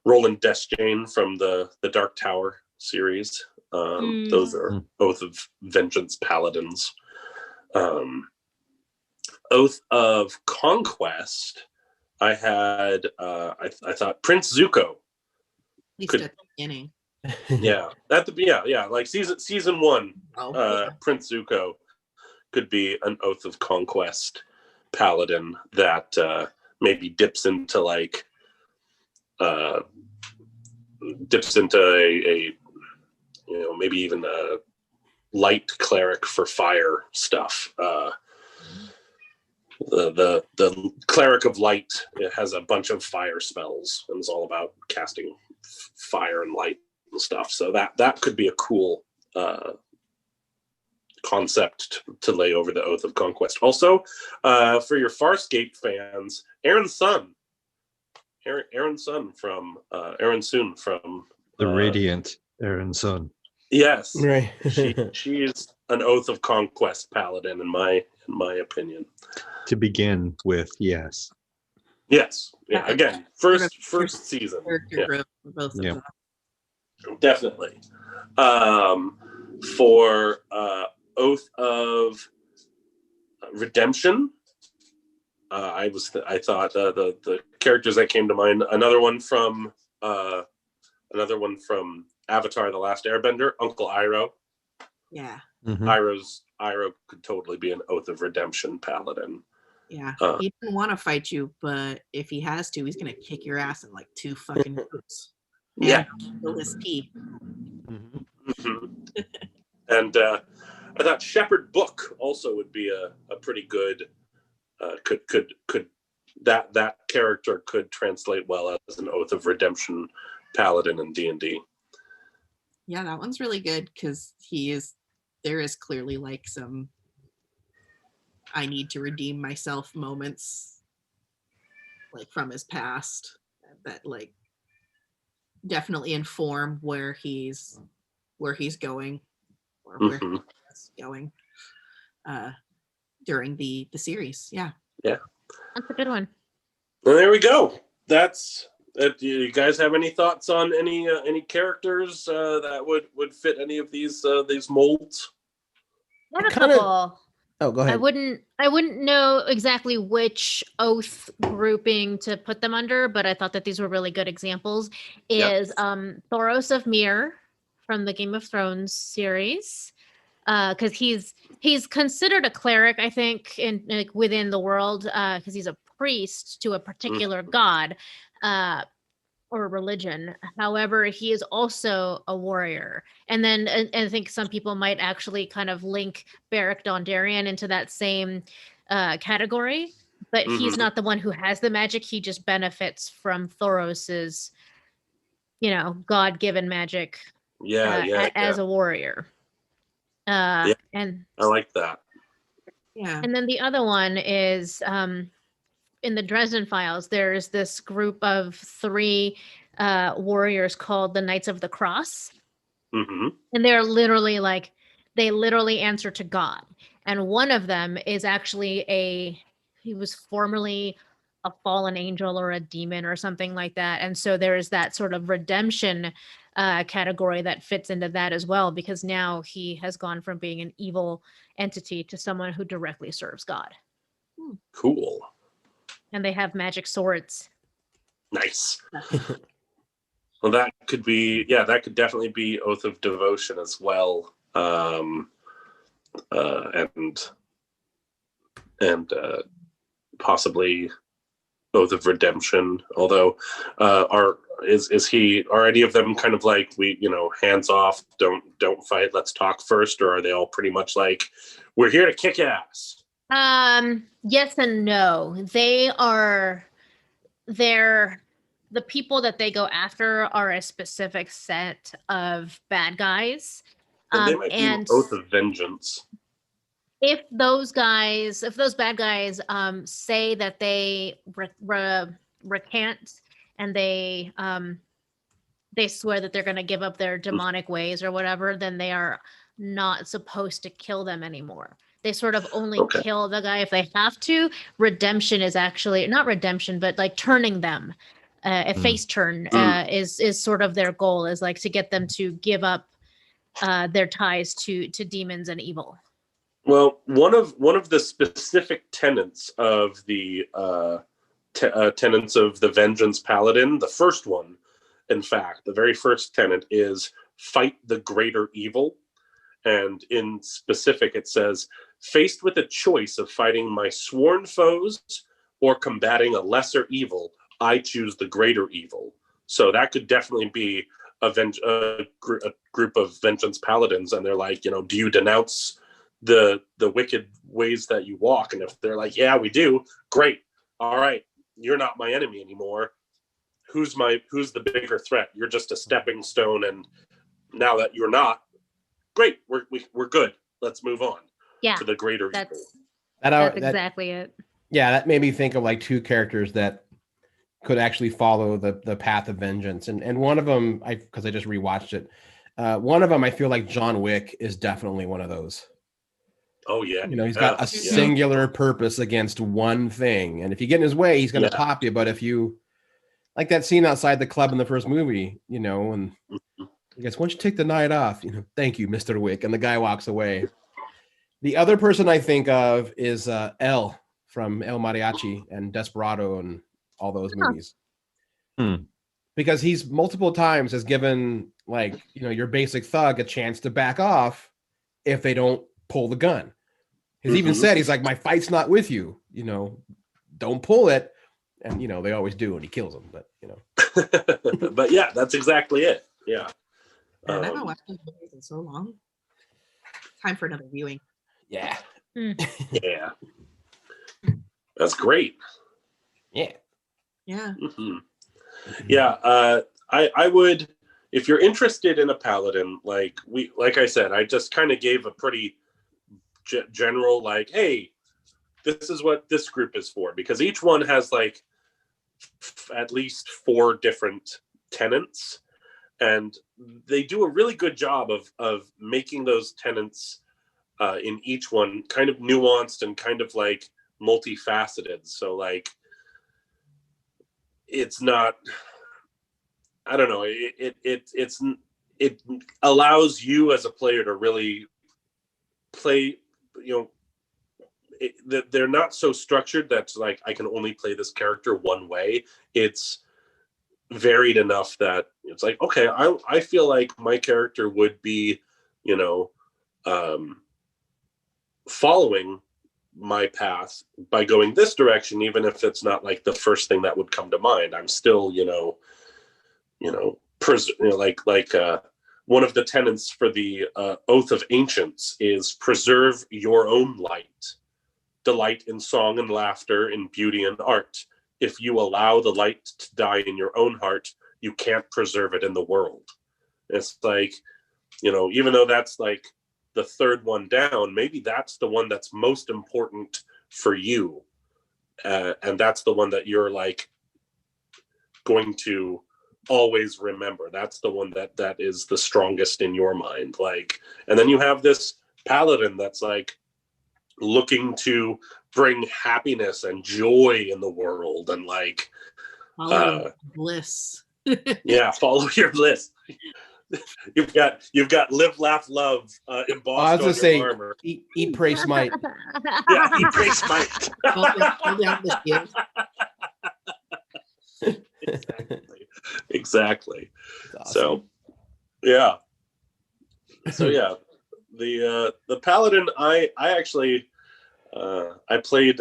Roland Deschain from the Dark Tower series. Those are Oath of Vengeance paladins. Oath of Conquest, I had I thought Prince Zuko. At least at the beginning. Yeah, like season 1, Prince Zuko could be an Oath of Conquest paladin that maybe dips into a maybe even a light cleric for fire stuff. The cleric of light, it has a bunch of fire spells and it's all about casting fire and light and stuff. So that could be a cool concept to lay over the Oath of Conquest. Also, for your Farscape fans, Aaron Sun from Aaron Soon from the Radiant Aaron Sun. Yes, right. she is an Oath of Conquest paladin in my opinion. To begin with, yes. Yes. Yeah. Again, first season. Both of them. Definitely. For Oath of Redemption, I thought the characters that came to mind. Another one from Avatar: The Last Airbender, Uncle Iroh. Yeah. Iroh could totally be an Oath of Redemption paladin. Yeah. He didn't want to fight you, but if he has to, he's gonna kick your ass in like 2 fucking moves. Yeah. Kill his pee. And I thought Shepherd Book also would be a pretty good could that character could translate well as an Oath of Redemption paladin in D&D. Yeah, that one's really good because there is clearly like some I need to redeem myself moments like from his past that like definitely inform where he's going or where he's going during the series. Yeah. That's a good one. Well, there we go. That's do you guys have any thoughts on any characters that would fit any of these molds? I have a couple. Oh, go ahead. I wouldn't know exactly which oath grouping to put them under, but I thought that these were really good examples. Thoros of Myr from the Game of Thrones series, because he's He's considered a cleric, I think, in like within the world, because he's a priest to a particular god, or religion. However, he is also a warrior. And then and I think some people might actually kind of link Beric Dondarrion into that same category. But he's Mhm. not the one who has the magic. He just benefits from Thoros's, God-given magic Yeah. as a warrior. Yeah. And I like that. Yeah. and then the other one is in the Dresden Files. There's this group of 3 warriors called the Knights of the Cross, Hmm. and they're literally they literally answer to God. And one of them is actually he was formerly a fallen angel or a demon or something like that. And so there's that sort of redemption category that fits into that as well, because now he has gone from being an evil entity to someone who directly serves God. Cool. And they have magic swords. Nice. Well, that could definitely be Oath of Devotion as well. And possibly Oath of Redemption. Although, are any of them kind of like, we, hands off, don't fight, let's talk first, or are they all pretty much like, we're here to kick ass? Yes and no. The people that they go after are a specific set of bad guys. And they might And do Oath of Vengeance. if those bad guys say that they recant, and they swear that they're going to give up their demonic ways or whatever, then they are not supposed to kill them anymore. They sort of only kill the guy if they have to. Redemption is actually not redemption, but like turning them. A face turn is sort of their goal, is like to get them to give up their ties to demons and evil. Well, one of the specific tenets of the tenets of the Vengeance Paladin, the first one, in fact, the very first tenet is fight the greater evil. And in specific, it says, faced with a choice of fighting my sworn foes or combating a lesser evil, I choose the greater evil. So that could definitely be a group of Vengeance Paladins. And they're like, do you denounce the wicked ways that you walk? And if they're like, yeah, we do, great. All right, you're not my enemy anymore. Who's the bigger threat? You're just a stepping stone. And now that you're not, great, we're good. Let's move on to the greater evil. That's exactly it. Yeah, that made me think of like 2 characters that could actually follow the path of vengeance. And one of them, because I just rewatched it, one of them, I feel like John Wick is definitely one of those. Oh, yeah. He's got a singular purpose against one thing. And if you get in his way, he's going to top you. But if you, like that scene outside the club in the first movie, and I guess, why don't you take the night off? Thank you, Mr. Wick. And the guy walks away. The other person I think of is El from El Mariachi and Desperado and all those movies. Because he's multiple times has given, like, your basic thug a chance to back off if they don't pull the gun. He's even said, he's like, my fight's not with you, don't pull it. And, they always do, and he kills them. But, But yeah, that's exactly it. Yeah. I haven't watched these movies in so long. Time for another viewing. Yeah. Yeah. That's great. Yeah. Yeah. Mm-hmm. Yeah. I would, if you're interested in a paladin, like I said, I just kind of gave a pretty general, like, hey, this is what this group is for, because each one has like at least 4 different tenets, and they do a really good job of making those tenets in each one kind of nuanced and kind of like multifaceted. So like, it's not, I don't know, it allows you as a player to really play, they're not so structured that's like, I can only play this character one way. It's varied enough that it's like, okay, I feel like my character would be, following my path by going this direction, even if it's not like the first thing that would come to mind. I'm still, one of the tenets for the Oath of Ancients is preserve your own light, delight in song and laughter, in beauty and art. If you allow the light to die in your own heart, you can't preserve it in the world. It's like, even though that's like the third one down, maybe that's the one that's most important for you. And that's the one that you're like going to always remember. That's the one that is the strongest in your mind. Like, and then you have this paladin that's like looking to bring happiness and joy in the world, and like bliss. Yeah, follow your bliss. You've got live, laugh, love embossed I was on gonna your say, armor. eat, pray, smite. Yeah, eat, pray, smite. Exactly. Awesome. So the paladin. I actually I played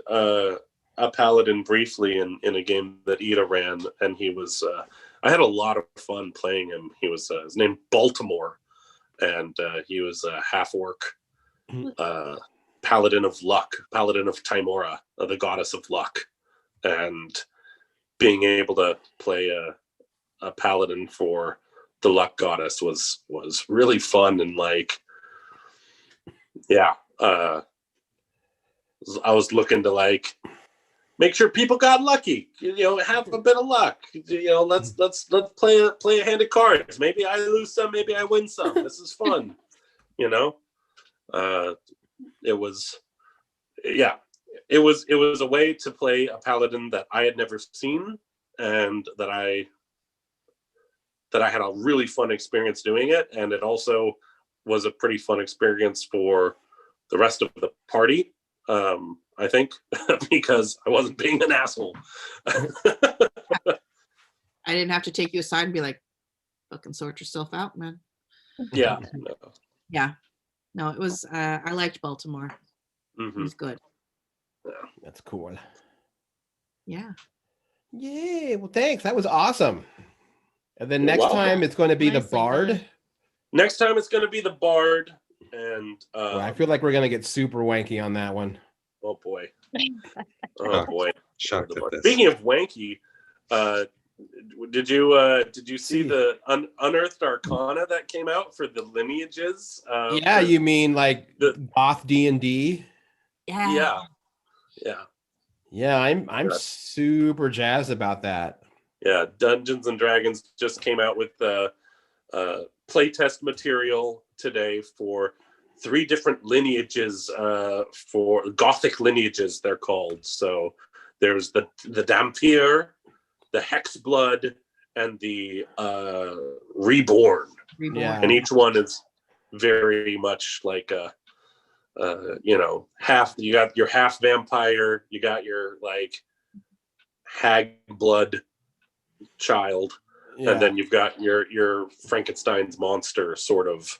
a paladin briefly in a game that Ida ran, and he was. I had a lot of fun playing him. He was his name Baltimore, and he was a half orc, paladin of luck, paladin of Timora, the goddess of luck, and being able to play a paladin for the luck goddess was really fun. And like, yeah, I was looking to like make sure people got lucky, have a bit of luck, let's play a hand of cards. Maybe I lose some, maybe I win some. This is fun. It was a way to play a paladin that I had never seen, and that I had a really fun experience doing it. And it also was a pretty fun experience for the rest of the party, I think, because I wasn't being an asshole. I didn't have to take you aside and be like, fucking sort yourself out, man. Yeah. Yeah. No, it was, I liked Baltimore. Mm-hmm. It was good. That's cool. Yeah. Yay. Well, thanks. That was awesome. And then You're next welcome. time it's going to be the Nicely bard. done. Next time it's going to be the bard, and Well, I feel like we're going to get super wanky on that one. oh boy. Oh boy. Shocked at this. Speaking of wanky, did you see the unearthed arcana that came out for the lineages? Yeah, you mean like the- goth D&D? Yeah. Yeah, I'm Yeah. super jazzed about that. Yeah, Dungeons and Dragons just came out with playtest material today for 3 different lineages, for Gothic lineages, they're called. So there's the Dampier, the Hexblood, and the Reborn. Yeah. And each one is very much like half. You got your half vampire, you got your like hag blood child, Yeah. and then you've got your Frankenstein's monster sort of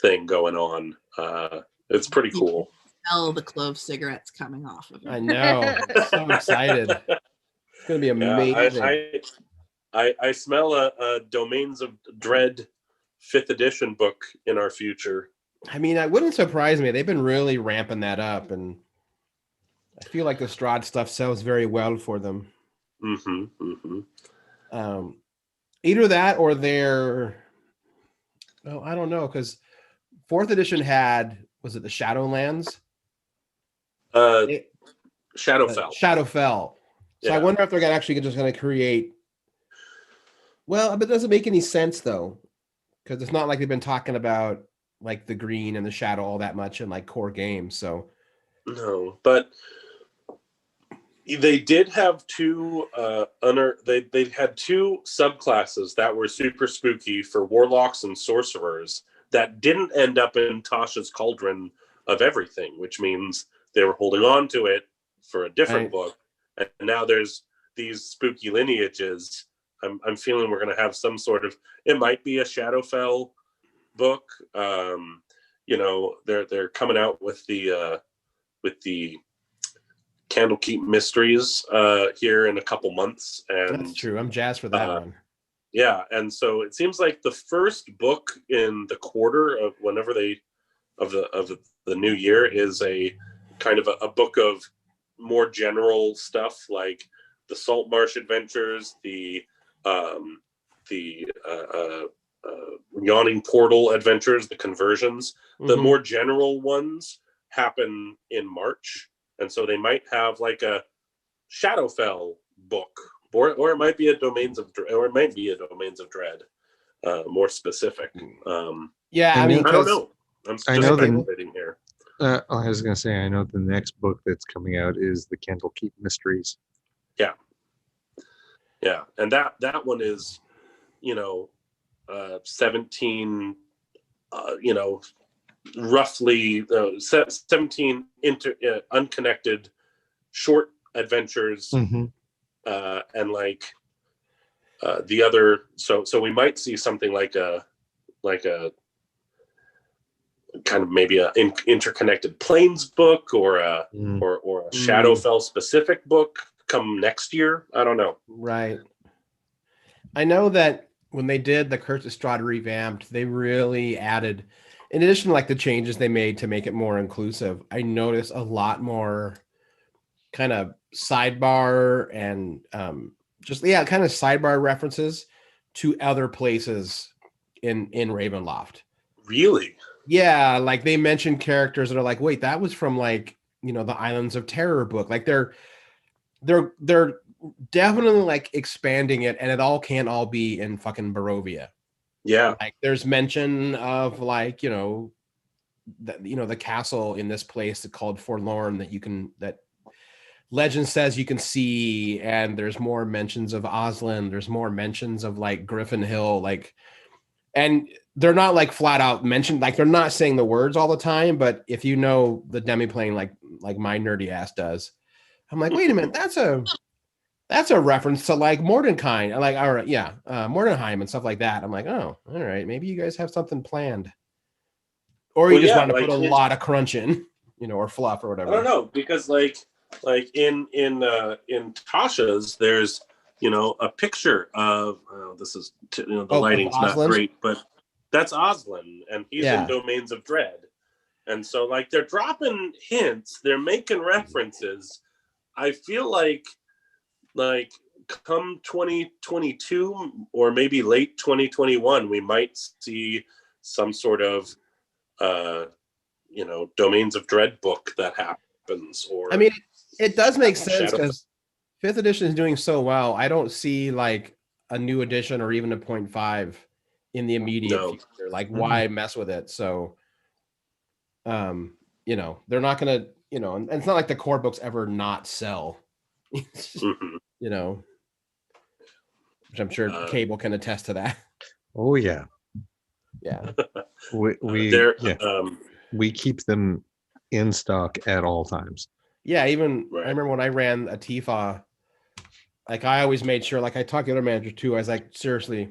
thing going on. It's pretty cool. Smell the clove cigarettes coming off of it. I know. I'm so excited. It's going to be amazing. I smell a Domains of Dread 5th edition book in our future. I mean, it wouldn't surprise me. They've been really ramping that up, and I feel like the Strahd stuff sells very well for them. Mm-hmm, mm-hmm. Either that or their, well, I don't know, because 4th edition had, was it the Shadowlands? Shadowfell. Shadowfell. So I Yeah. wonder if they're actually just going to create. Well, but it doesn't make any sense though, because it's not like they've been talking about like the green and the shadow all that much in like core games. So No, but they did have 2 they had 2 subclasses that were super spooky for warlocks and sorcerers that didn't end up in Tasha's Cauldron of Everything, which means they were holding on to it for a different Right. book. And now there's these spooky lineages. I'm feeling we're going to have some sort of, it might be a Shadowfell book. they're coming out with the Candlekeep Mysteries here in a couple months, and That's true. I'm jazzed for that one. Yeah, and so it seems like the first book in the quarter of whenever of the new year is a kind of a book of more general stuff, like the Salt Marsh Adventures, the Yawning Portal Adventures, the Conversions. The more general ones happen in March, and so they might have like a Shadowfell book, or it might be a Domains of Dread, more specific. Yeah, I mean, I don't know. I'm just speculating here. I was going to say, I know the next book that's coming out is the Candlekeep Mysteries. Yeah, and that one is, 17, roughly 17 unconnected short adventures, and like the other. So we might see something like a kind of maybe a interconnected planes book, or a Shadowfell specific book come next year. I don't know. Right. I know that when they did the Curse of Strahd revamped, they really added, in addition to like the changes they made to make it more inclusive, I noticed a lot more kind of sidebar and kind of sidebar references to other places in Ravenloft. Really? Yeah, like they mentioned characters that are like, wait, that was from like, the Islands of Terror book. Like they're definitely like expanding it, and it all can't all be in fucking Barovia. Yeah. Like there's mention of like, the castle in this place called Forlorn that legend says you can see, and there's more mentions of Oslin, there's more mentions of like Griffin Hill, like, and they're not like flat out mentioned, like they're not saying the words all the time, but if you know the demiplane like my nerdy ass does, I'm like, wait a minute, that's a reference to like Mordenkainen, like, all right, yeah, Mordenheim and stuff like that. I'm like, oh, all right, maybe you guys have something planned, or you just want to put a lot of crunch in, or fluff or whatever. I don't know, because like in Tasha's, there's a picture of this is the lighting's not great, but that's Oslin, and he's in Domains of Dread, and so like they're dropping hints, they're making references. I feel like come 2022 or maybe late 2021, we might see some sort of Domains of Dread book that happens. Or I mean, it does make sense because 5th edition is doing so well. I don't see like a new edition or even a 0.5 in the immediate future. Like, why mess with it? So, they're not gonna, and it's not like the core books ever not sell. Which I'm sure Cable can attest to that. Oh yeah. Yeah. We keep them in stock at all times. Yeah, even I remember when I ran a TIFA, like I always made sure, like I talked to other managers too, I was like, seriously,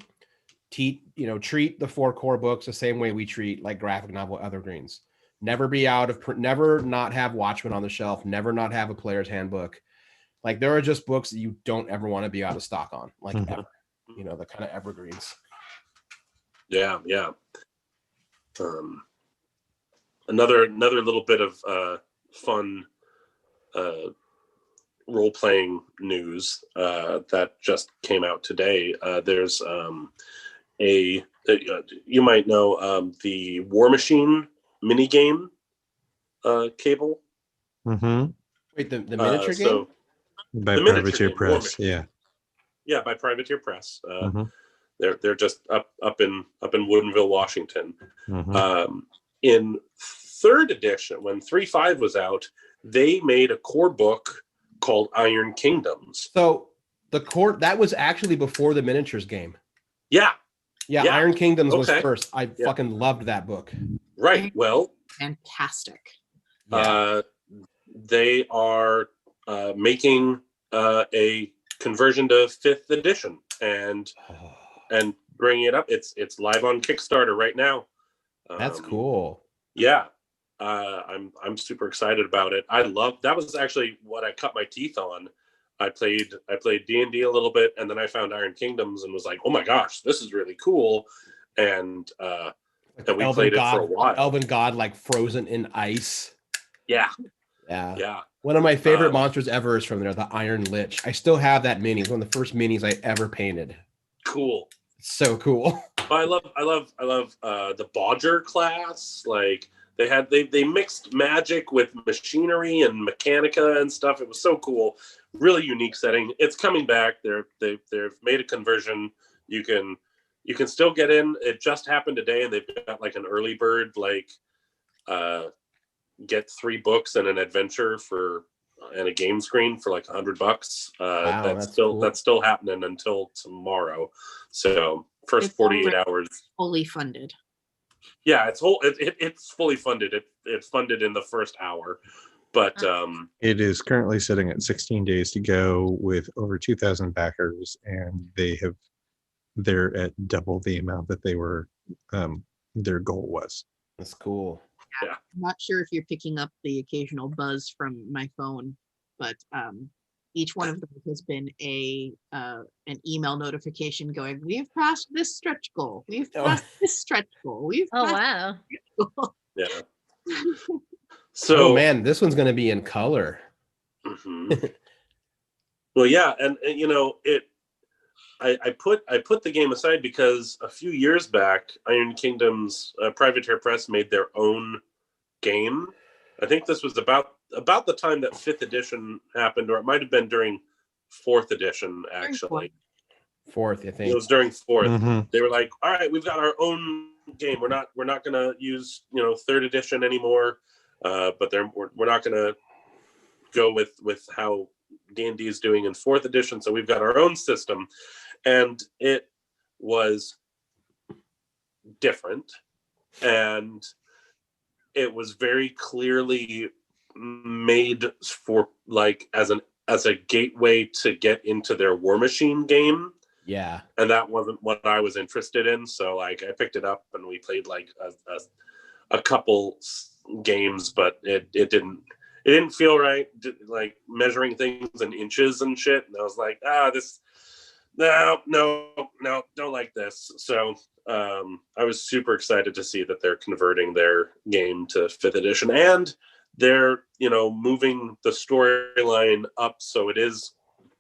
treat the 4 core books the same way we treat like graphic novel evergreens. Never be out of print, never not have Watchmen on the shelf, never not have a player's handbook. Like there are just books that you don't ever want to be out of stock on, like ever. The kind of evergreens. Yeah. Another little bit of fun role-playing news that just came out today. There's you might know the War Machine minigame, Cable. Wait, the miniature game? By Privateer Press, yeah, by Privateer Press. They're just up in Woodinville, Washington. In 3rd edition, when 3.5 was out, they made a core book called Iron Kingdoms. So the core, that was actually before the miniatures game. Yeah. Iron Kingdoms was first. I fucking loved that book. Right. Well, fantastic. They are making a conversion to 5th edition and bringing it up. It's live on Kickstarter right now. That's cool. Yeah, I'm super excited about it. I love that was actually what I cut my teeth on. I played D&D a little bit, and then I found Iron Kingdoms and was like, oh my gosh, this is really cool. And we played it for a while. Elven god, like frozen in ice. Yeah. Yeah. One of my favorite monsters ever is from there, the Iron Lich. I still have that mini. It's one of the first minis I ever painted. Cool. So cool. I love the Bodger class. Like they mixed magic with machinery and mechanica and stuff. It was so cool. Really unique setting. It's coming back. They've made a conversion. You can still get in. It just happened today, and they've got like an early bird, like get 3 books and an adventure and a game screen for like $100. Wow, that's still happening until tomorrow. So first 48 hours fully funded. Yeah, it's fully funded. It's funded in the first hour, but it is currently sitting at 16 days to go with over 2,000 backers, and they're at double the amount that they were their goal was. That's cool. Yeah. I'm not sure if you're picking up the occasional buzz from my phone, but each one of them has been an email notification going, we've passed this stretch goal. We've passed this stretch goal. Wow. Yeah. So, oh man, this one's going to be in color. Mm-hmm. Well, yeah, and I put the game aside because a few years back, Iron Kingdom's Privateer Press made their own game. I think this was about the time that 5th edition happened, or it might have been during 4th edition, actually. 4th, I think. It was during 4th. Mm-hmm. They were like, all right, we've got our own game. We're not going to use 3rd edition anymore, but we're not going to go with how D&D is doing in 4th edition. So we've got our own system, and it was different, and it was very clearly made for like as a gateway to get into their War Machine game. Yeah. And that wasn't what I was interested in. So like I picked it up and we played like a couple games, but it didn't feel right, like measuring things in inches and shit. And I was like, no, don't like this. So I was super excited to see that they're converting their game to 5th edition, and they're moving the storyline up so it is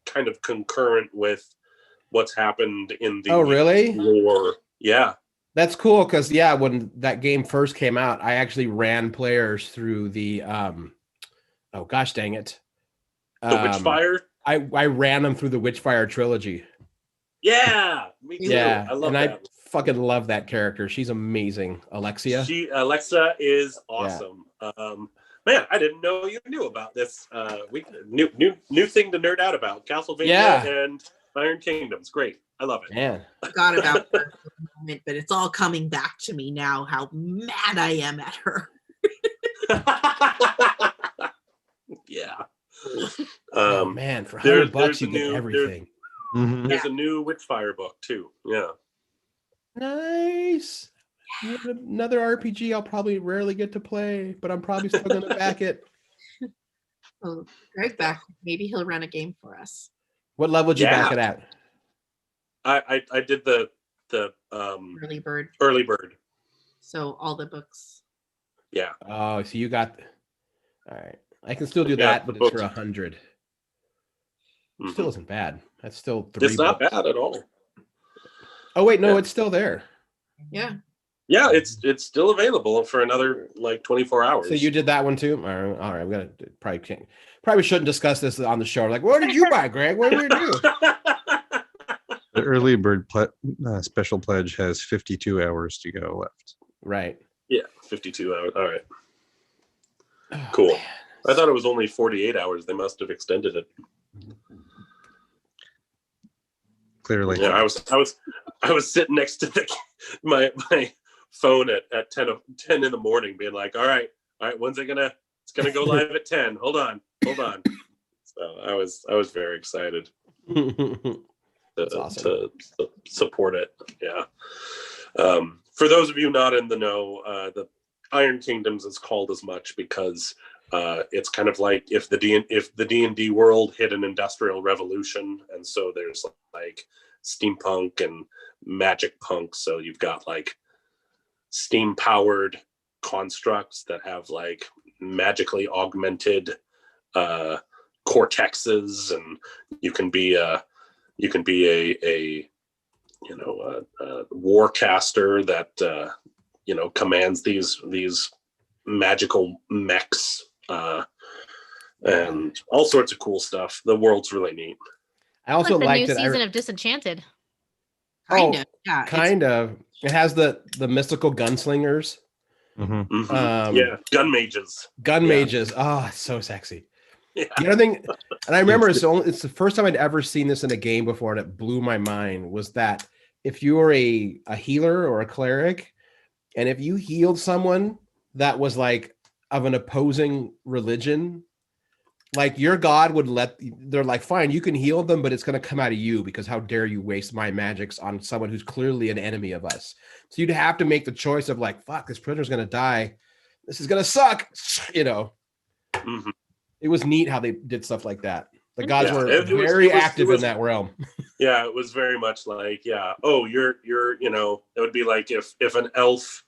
kind of concurrent with what's happened in the really? war. Yeah, that's cool, because when that game first came out, I actually ran players through the oh gosh dang it, the Witchfire. I ran them through the Witchfire trilogy. Yeah, me too. Yeah, I love and that. I fucking love that character. She's amazing, Alexia. Alexa is awesome. Yeah. Man, I didn't know you knew about this. New thing to nerd out about. Castlevania and Iron Kingdoms. Great. I love it. Man. I forgot about her for a moment, but it's all coming back to me now how mad I am at her. Yeah. Oh man, for $100 you get everything. There's a new Witchfire book too. Yeah. Nice. Another RPG I'll probably rarely get to play, but I'm probably still going to back it. Well, Greg back. Maybe he'll run a game for us. What level did you back it at? I did the early bird. Early bird. So all the books. Yeah. Oh, so you got. All right, I can still do that, but it's for 100. Still isn't bad. That's still 3. It's not bad at all. Oh wait, no, it's still there. Yeah. Yeah, it's still available for another like 24 hours. So you did that one too? All right, we gotta probably shouldn't discuss this on the show. Like, what did you buy, Greg? What did you do? The early bird special pledge has 52 hours to go left. Right. Yeah, 52 hours. All right. Oh, cool. Man. I thought it was only 48 hours. They must have extended it. Clearly. Yeah, I was sitting next to my phone at 10 in the morning, being like, all right, when's it's gonna go live at 10. Hold on. So I was very excited to support it. Yeah. For those of you not in the know, the Iron Kingdoms is called as much because it's kind of like if the D&D world hit an industrial revolution, and so there's like steampunk and magic punk. So you've got like steam powered constructs that have like magically augmented cortexes, and you can be a warcaster that commands these magical mechs and all sorts of cool stuff. The world's really neat. I also like the liked new it. season of Disenchanted. Kind of. Yeah. Kind of. It has the mystical gunslingers. Yeah, gun mages. Gun Yeah. mages. Oh, it's so sexy. Yeah. The other thing, and I remember it's the first time I'd ever seen this in a game before, and it blew my mind, was that if you were a healer or a cleric, and if you healed someone that was like of an opposing religion, like your god would they're like, fine, you can heal them, but it's going to come out of you, because how dare you waste my magics on someone who's clearly an enemy of us. So you'd have to make the choice of like, fuck, this prisoner's going to die. This is going to suck. Mm-hmm. It was neat how they did stuff like that. The gods were it was very active in that realm. Yeah, it was very much like, you're it would be like if an elf,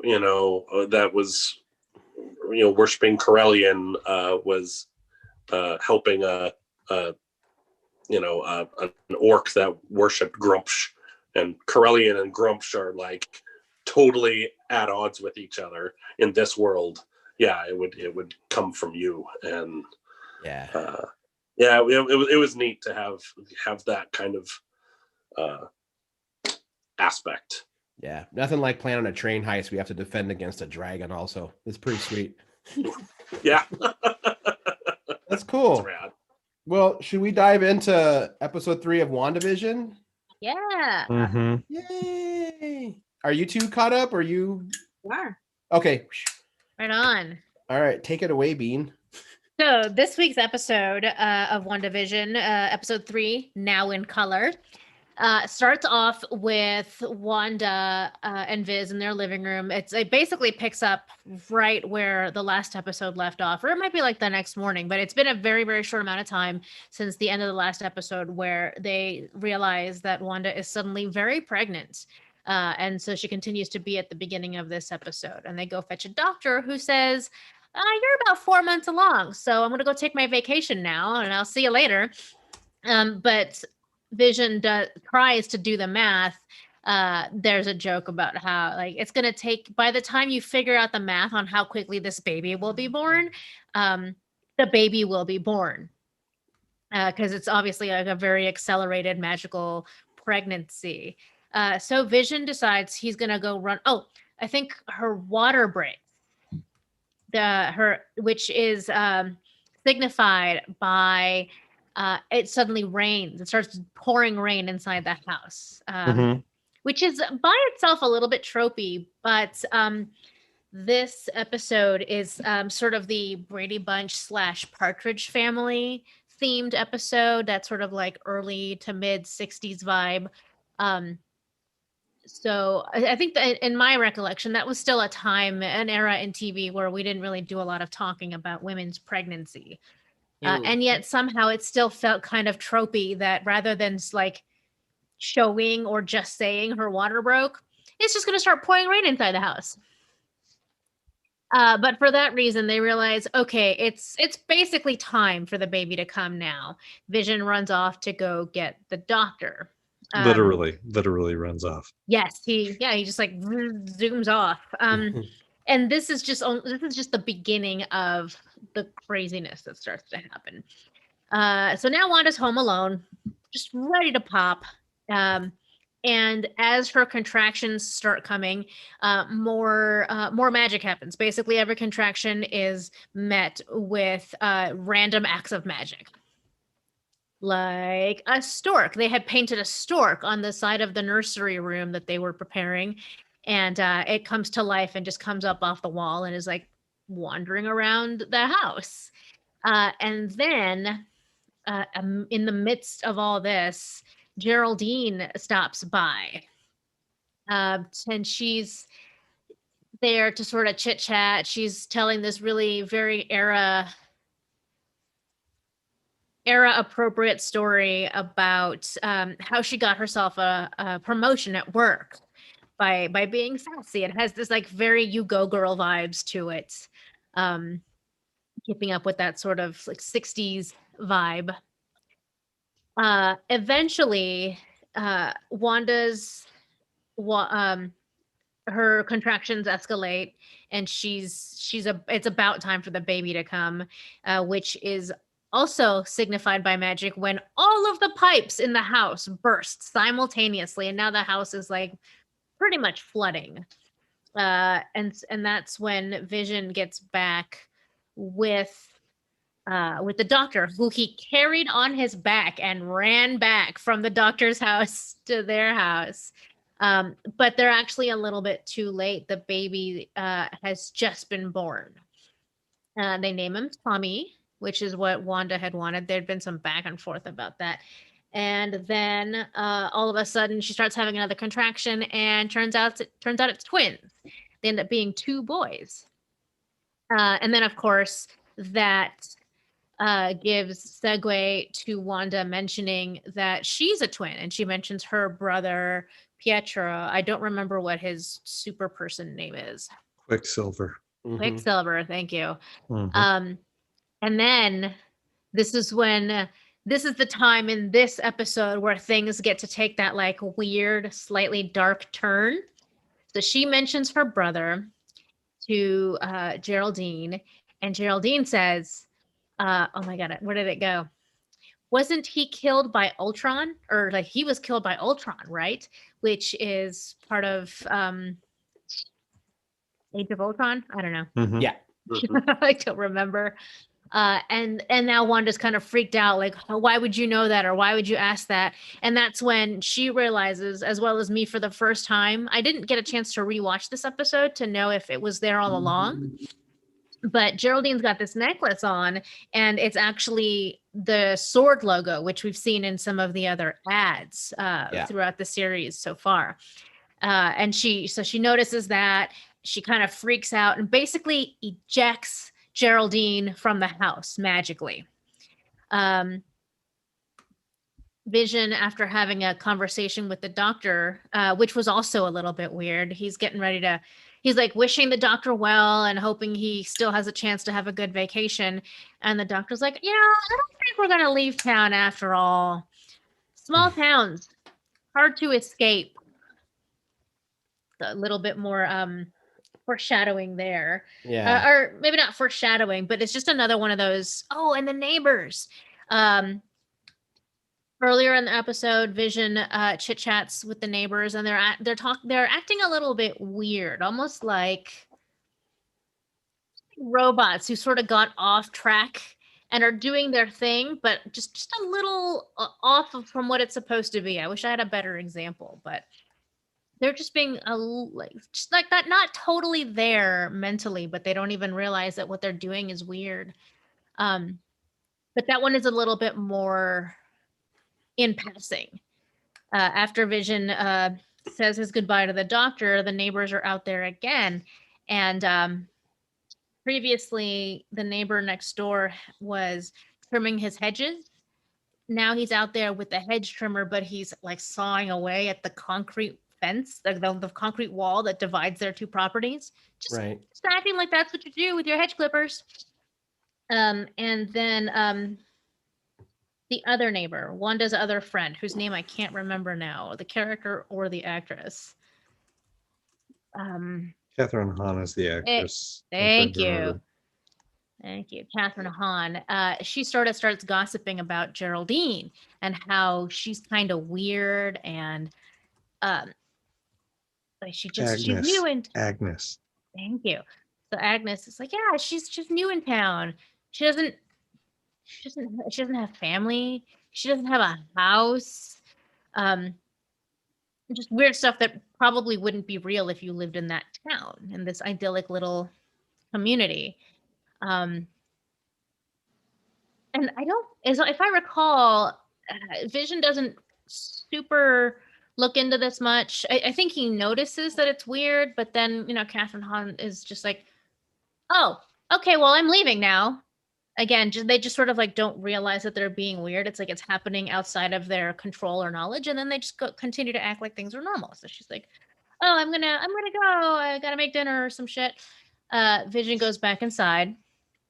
that was, worshiping Corellian was helping an orc that worshipped Grumpsh, and Corellian and Grumpsh are like totally at odds with each other in this world. Yeah, it would come from you, and it was neat to have that kind of aspect. Yeah, nothing like playing on a train heist. We have to defend against a dragon. Also, it's pretty sweet. Yeah, that's cool. That's rad. Well, should we dive into episode 3 of WandaVision? Yeah. Mm-hmm. Yay! Are you two caught up? Are you? Are. Okay. Right on. All right, take it away, Bean. So this week's episode of WandaVision, episode 3, Now in Color, starts off with Wanda and Viz in their living room. It basically picks up right where the last episode left off, or it might be like the next morning, but it's been a very, very short amount of time since the end of the last episode where they realize that Wanda is suddenly very pregnant. And so she continues to be at the beginning of this episode. And they go fetch a doctor who says, you're about 4 months along, so I'm going to go take my vacation now, and I'll see you later. But Vision tries to do the math. There's a joke about how like it's going to take, by the time you figure out the math on how quickly this baby will be born, the baby will be born. Because it's obviously like a very accelerated magical pregnancy. So Vision decides he's going to go run. Oh, I think her water breaks. Which is signified by it suddenly rains. It starts pouring rain inside the house, which is by itself a little bit tropey. But this episode is sort of the Brady Bunch / Partridge Family themed episode. That's sort of like early to mid 60s vibe. So I think that in my recollection, that was still an era in TV where we didn't really do a lot of talking about women's pregnancy. And yet somehow it still felt kind of tropey that rather than like showing or just saying her water broke, it's just going to start pouring rain inside the house. But for that reason, they realize, okay, it's basically time for the baby to come now. Vision runs off to go get the doctor. Literally runs off. Yes, he just like zooms off. And this is just the beginning of the craziness that starts to happen. So now Wanda's home alone, just ready to pop. And as her contractions start coming, more magic happens. Basically, every contraction is met with random acts of magic. Like a stork. They had painted a stork on the side of the nursery room that they were preparing, and it comes to life and just comes up off the wall and is like wandering around the house. And then in the midst of all this, Geraldine stops by. And she's there to sort of chit chat. She's telling this really very era appropriate story about how she got herself a promotion at work by being sassy. It has this like very you go girl vibes to it, keeping up with that sort of like 60s vibe. Eventually, Wanda's her contractions escalate, and it's about time for the baby to come, which is also signified by magic when all of the pipes in the house burst simultaneously, and now the house is like pretty much flooding. And that's when Vision gets back with the doctor, who he carried on his back and ran back from the doctor's house to their house. But they're actually a little bit too late. The baby has just been born. They name him Tommy, which is what Wanda had wanted. There'd been some back and forth about that. And then all of a sudden she starts having another contraction, and turns out it's twins. They end up being 2 boys. And then of course that gives segue to Wanda mentioning that she's a twin, and she mentions her brother Pietro. I don't remember what his super person name is. Quicksilver. Mhm. Quicksilver, thank you. Mhm. And then this is the time in this episode where things get to take that like weird, slightly dark turn. So she mentions her brother to Geraldine, and Geraldine says, oh my god, where did it go? Wasn't he killed by Ultron? Or like he was killed by Ultron, right? Which is part of Age of Ultron? I don't know. Mhm. Yeah. I don't remember. And now Wanda's kind of freaked out, like, why would you know that? Or why would you ask that? And that's when she realizes, as well as me for the first time, I didn't get a chance to rewatch this episode to know if it was there all along. But Geraldine's got this necklace on, and it's actually the sword logo, which we've seen in some of the other ads throughout the series so far. And she notices that. She kind of freaks out and basically ejects Geraldine from the house magically. Vision, after having a conversation with the doctor, which was also a little bit weird, he's like wishing the doctor well and hoping he still has a chance to have a good vacation. And the doctor's like, I don't think we're going to leave town after all. Small towns, hard to escape. A little bit more foreshadowing there. Yeah. Or maybe not foreshadowing, but it's just another one of those, and the neighbors. Earlier in the episode, Vision chit chats with the neighbors, and they're acting a little bit weird, almost like robots who sort of got off track and are doing their thing, but just a little off from what it's supposed to be. I wish I had a better example, but they're just being just like that, not totally there mentally, but they don't even realize that what they're doing is weird. But that one is a little bit more in passing. After Vision says his goodbye to the doctor, the neighbors are out there again. And previously, the neighbor next door was trimming his hedges. Now he's out there with the hedge trimmer, but he's like sawing away at the concrete fence, the concrete wall that divides their 2 properties. Just acting like that's what you do with your hedge clippers. And then the other neighbor, Wanda's other friend, whose name I can't remember now, the character or the actress. Catherine Hahn is the actress. Thank you. Thank you, Catherine Hahn. She starts gossiping about Geraldine and how she's kind of weird, and she's new in Agnes. Thank you. So Agnes is like, yeah, she's just new in town. She doesn't have family. She doesn't have a house. Just weird stuff that probably wouldn't be real if you lived in that town, in this idyllic little community. And if I recall, Vision doesn't super look into this much. I think he notices that it's weird, but then, Catherine Hahn is just like, oh, okay, well, I'm leaving now. Again, they just sort of like don't realize that they're being weird. It's like it's happening outside of their control or knowledge, and then they just continue to act like things are normal. So she's like, oh, I'm gonna go. I gotta make dinner or some shit. Vision goes back inside,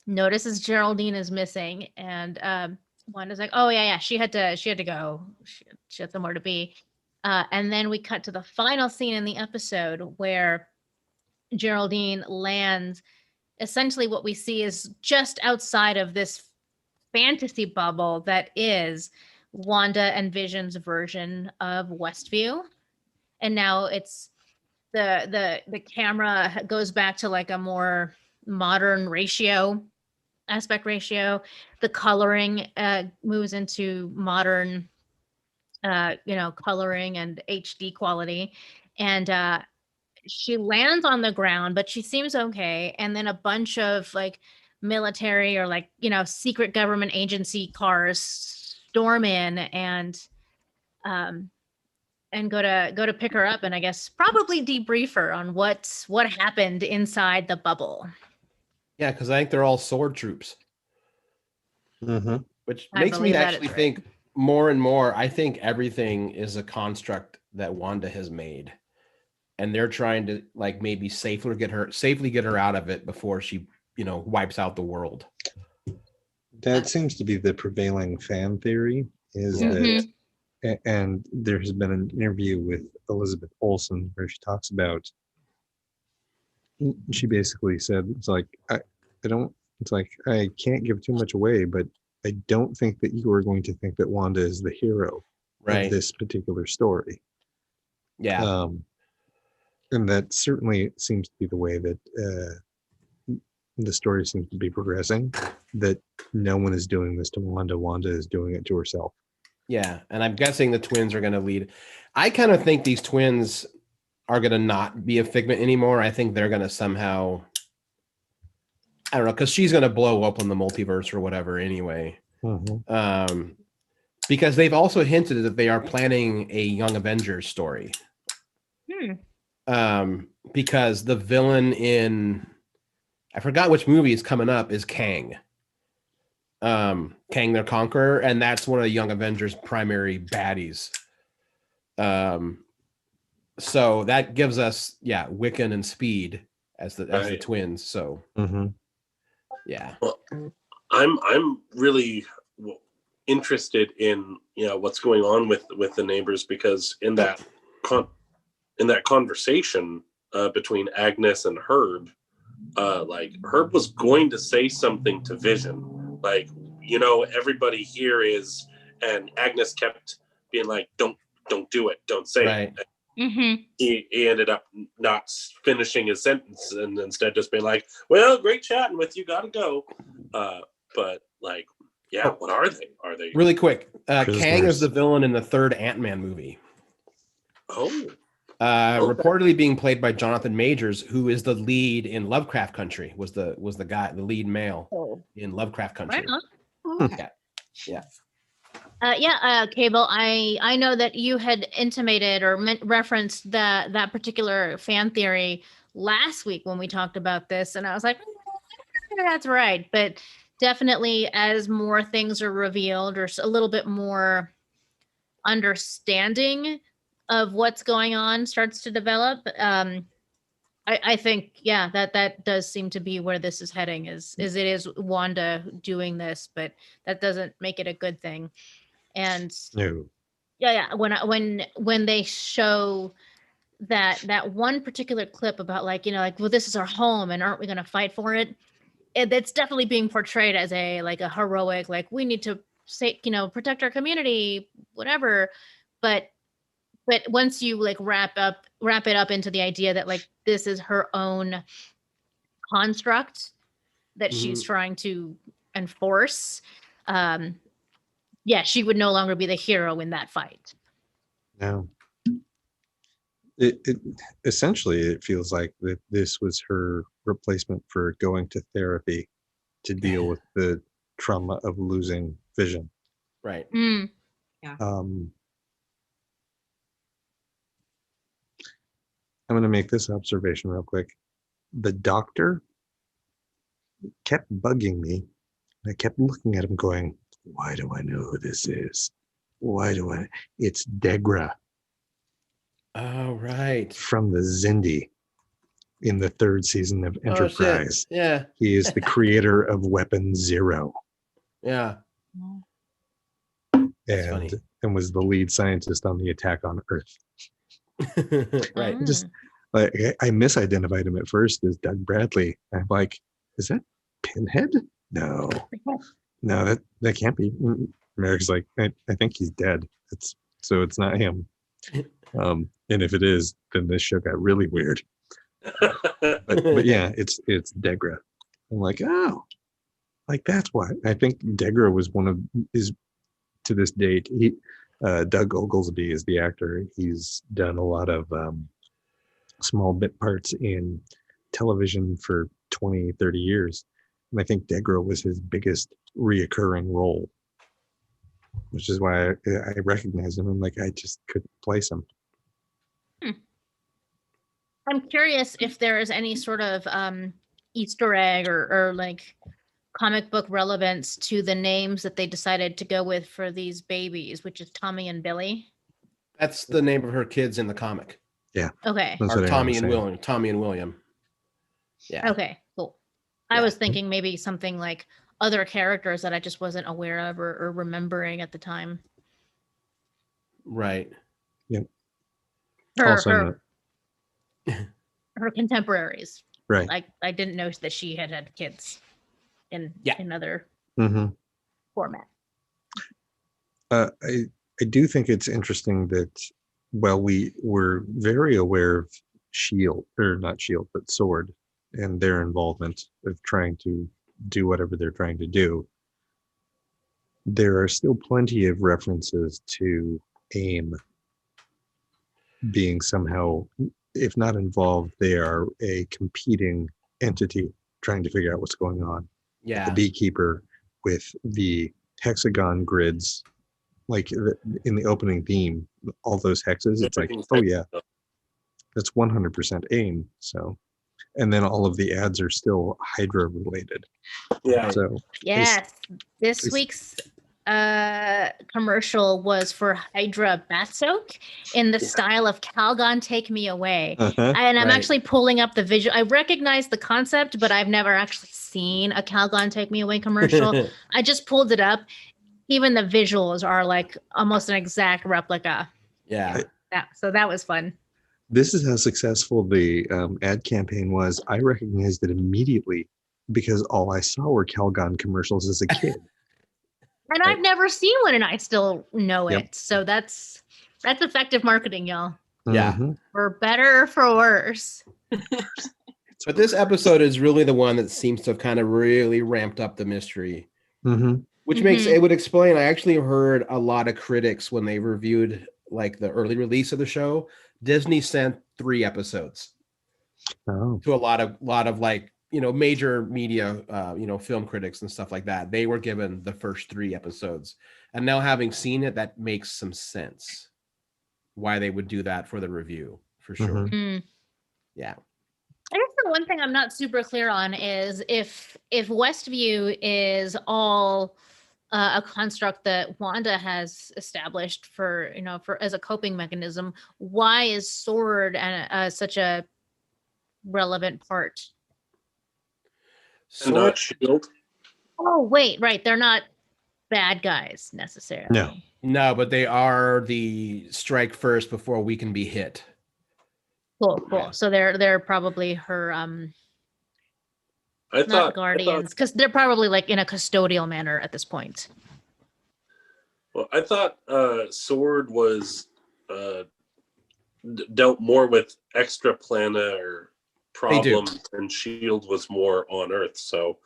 notices Geraldine is missing, and Wanda's like, oh yeah, she had to go. She had somewhere to be. And then we cut to the final scene in the episode where Geraldine lands. Essentially, what we see is just outside of this fantasy bubble that is Wanda and Vision's version of Westview. And now it's the camera goes back to like a more modern aspect ratio. The coloring moves into modern coloring and HD quality. And she lands on the ground, but she seems okay. And then a bunch of like military or like, secret government agency cars storm in and go to pick her up and I guess probably debrief her on what happened inside the bubble. Yeah, because I think they're all sword troops. Mm-hmm. Which I makes me believe that actually is right. think more and more, I think everything is a construct that Wanda has made. And they're trying to like maybe safely get her out of it before she, wipes out the world. That seems to be the prevailing fan theory, is Yeah. that, and there has been an interview with Elizabeth Olsen where she talks about, she basically said, it's like, I can't give too much away, but I don't think that you are going to think that Wanda is the hero Right. of this particular story. Yeah. And that certainly seems to be the way that the story seems to be progressing, that no one is doing this to Wanda. Wanda is doing it to herself. Yeah. And I'm guessing the twins are going to lead. I kind of think these twins are going to not be a Figment anymore. I think they're going to somehow, I don't know, because she's going to blow up on the multiverse or whatever anyway. Mm-hmm. Because they've also hinted that they are planning a Young Avengers story. Because the villain in, I forgot which movie is coming up, is Kang. Kang the Conqueror, and that's one of the Young Avengers' primary baddies. So that gives us, Wiccan and Speed as the twins. So yeah. Well, I'm really interested in what's going on with the neighbors, because in that conversation between Agnes and Herb, like Herb was going to say something to Vision, like, everybody here is, and Agnes kept being like, don't do it, don't say it. Mm-hmm. He ended up not finishing his sentence and instead just being like, well, great chatting with you, gotta go. But like, what are they? Are they really quick? Kang is the villain in the third Ant-Man movie. Reportedly being played by Jonathan Majors, who is the lead in Lovecraft Country, was the guy, the lead male in Lovecraft Country. Right on. Cable, I know that you had intimated or referenced that particular fan theory last week when we talked about this, and I was like, that's right. But definitely as more things are revealed or a little bit more understanding of what's going on starts to develop, I think, that does seem to be where this is heading, is it is Wanda doing this, but that doesn't make it a good thing. And no. When they show that one particular clip about well, this is our home and aren't we going to fight for it? It's definitely being portrayed as a heroic, we need to say, protect our community, whatever. But once you wrap it up into the idea that this is her own construct that she's trying to enforce, she would no longer be the hero in that fight. No. It essentially, it feels like that this was her replacement for going to therapy to deal with the trauma of losing Vision. Right. Yeah. I'm going to make this observation real quick. The doctor kept bugging me. I kept looking at him going, why do I know who this is? Why do I? It's Degra Oh, right. from the Zindi in the 3rd season of Oh, shit. Enterprise. Yeah. He is the creator of Weapon Zero Yeah. That's funny. and was the lead scientist on the attack on Earth. Right. Mm. Just like I misidentified him at first as Doug Bradley. I'm like, is that Pinhead? No, that can't be. Merrick's like, I think he's dead. So it's not him. And if it is, then this show got really weird. But yeah, it's Degra. I'm like, oh, like that's why. I think Degra was one of his, to this date. Doug Oglesby is the actor. He's done a lot of small bit parts in television for 20, 30 years. And I think Degra was his biggest reoccurring role, which is why I recognized him. And like, I just couldn't place him. I'm curious if there is any sort of Easter egg or like comic book relevance to the names that they decided to go with for these babies, which is Tommy and Billy. That's the name of her kids in the comic. Yeah. Okay. That's Or what I Tommy was and saying. William. Tommy and William. Yeah. Okay, cool. I Yeah. was thinking maybe something like other characters that I just wasn't aware of or remembering at the time. Right. Also, her contemporaries. right. I didn't know that she had kids in other Mm-hmm. format. I do think it's interesting that while we were very aware of Shield, or not Shield, but Sword, and their involvement of trying to do whatever they're trying to do, there are still plenty of references to AIM being somehow, if not involved, they are a competing entity trying to figure out what's going on. Yeah. The beekeeper with the hexagon grids, like in the opening theme, all those hexes, it's like, oh yeah, that's 100% AIM. So, and then all of the ads are still Hydra related. Yeah. So Yes, this it's- week's commercial was for Hydra Bat Soak in the style of Calgon Take Me Away. uh-huh. And I'm Right. actually pulling up the visual. I recognize the concept, but I've never actually seen a Calgon Take Me Away commercial. I just pulled it up. Even the visuals are like almost an exact replica. Yeah. Yeah, so that was fun. This is how successful the ad campaign was. I recognized it immediately because all I saw were Calgon commercials as a kid. And Right. I've never seen one, and I still know Yep. it. So that's effective marketing, y'all. Yeah. Mhm. For better or for worse. But this episode is really the one that seems to have kind of really ramped up the mystery, Mhm. which makes Mhm. it would explain. I actually heard a lot of critics when they reviewed like the early release of the show. Disney sent 3 episodes Oh. to a lot of like, major media, film critics and stuff like that. They were given the first 3 episodes, and now having seen it, that makes some sense why they would do that for the review for sure. Mhm. Mm. Yeah. I guess the one thing I'm not super clear on is if Westview is all a construct that Wanda has established for as a coping mechanism, why is Sword and such a relevant part? And not Shield. Oh wait, right, they're not bad guys necessarily. No. No, but they are the strike first before we can be hit. Cool. Yeah. So they're probably her I not thought guardians, because they're probably like in a custodial manner at this point. I thought Sword was dealt more with extraplanar problems, and Shield was more on Earth. So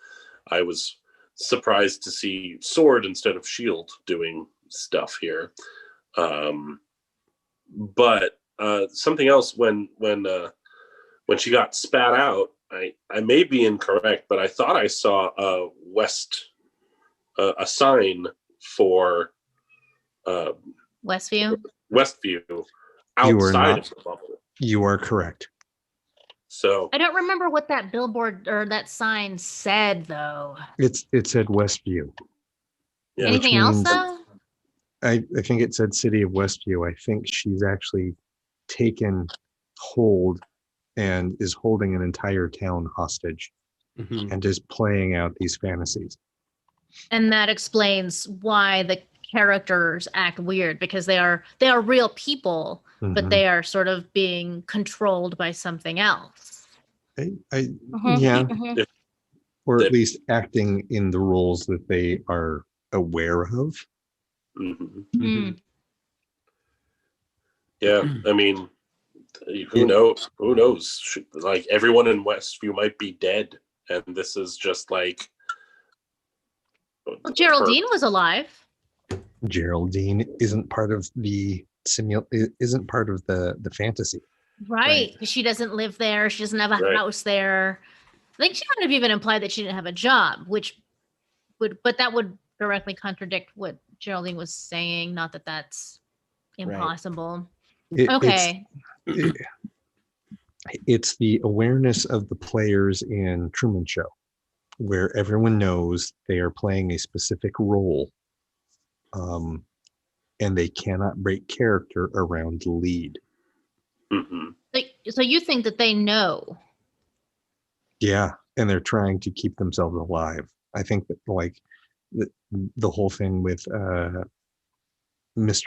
I was surprised to see Sword instead of Shield doing stuff here. But something else when she got spat out, I may be incorrect, but I thought I saw a sign for Westview. Westview You are outside not. of the bubble. You are correct. So I don't remember what that billboard or that sign said, though. It said Westview. yeah, Anything else, means- though? I think it said City of Westview. I think she's actually taken hold and is holding an entire town hostage Mhm. and is playing out these fantasies. And that explains why the characters act weird, because they are real people, but Mhm. they are sort of being controlled by something else. Yeah, Mhm. or They- at least acting in the roles that they are aware of. mhm. Mhm. Yeah, I mean, who knows? Who knows? Like everyone in Westview might be dead, and this is just like. Well, Geraldine was alive. Geraldine isn't part of the isn't part of the fantasy. Right, because she doesn't live there. She doesn't have a Right. house there. I think she might have even implied that she didn't have a job, but that would directly contradict what Geraldine was saying. Not that that's Right. impossible. It's- Okay. it's the awareness of the players in Truman Show, where everyone knows they are playing a specific role, and they cannot break character around the lead. Mhm. So you think that they know? Yeah, and they're trying to keep themselves alive. I think that like the whole thing with Mr.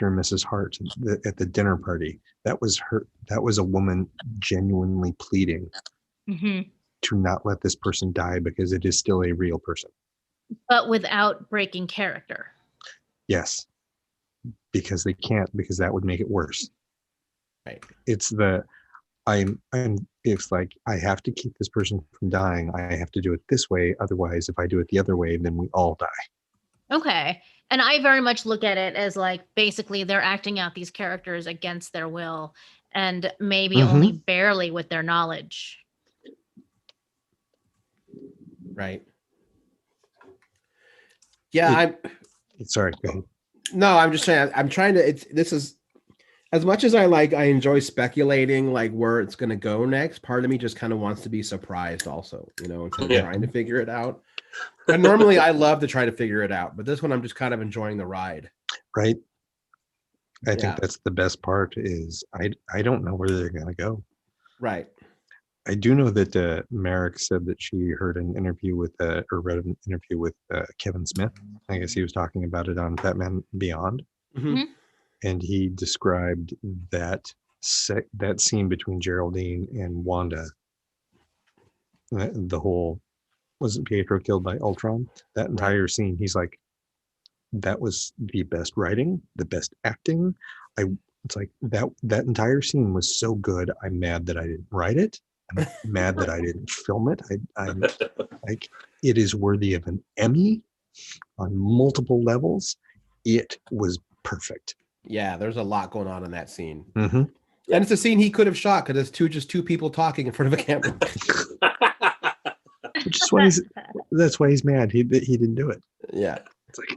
and Mrs. Hart at the dinner party, that was a woman genuinely pleading Hmm. to not let this person die because it is still a real person. But without breaking character. Yes, because they can't, because that would make it worse. Right. It's it's like I have to keep this person from dying. I have to do it this way. Otherwise, if I do it the other way, then we all die. Okay. And I very much look at it as like basically they're acting out these characters against their will and maybe Mhm. only barely with their knowledge. Right. Yeah, I'm Sorry, go ahead. no, I'm just saying I'm trying to this is as much as I enjoy speculating like where it's going to go next, part of me just kind of wants to be surprised also, instead of Yeah. trying to figure it out. And normally I love to try to figure it out, but this one I'm just kind of enjoying the ride. Right. I Yeah. think that's the best part is I don't know where they're going to go. Right. I do know that Merrick said that she heard an interview with or read an interview with Kevin Smith. I guess he was talking about it on Batman Beyond, Mhm. and he described that that scene between Geraldine and Wanda. The whole wasn't Pietro killed by Ultron? That entire scene, he's like, that was the best writing, the best acting. It's like that entire scene was so good. I'm mad that I didn't write it. I'm mad that I didn't film it. I'm like, it is worthy of an Emmy on multiple levels. It was perfect. Yeah, there's a lot going on in that scene. Mm-hmm. And it's a scene he could have shot because it's just two people talking in front of a camera. Which is why that's why he's mad. He didn't do it. Yeah. It's like,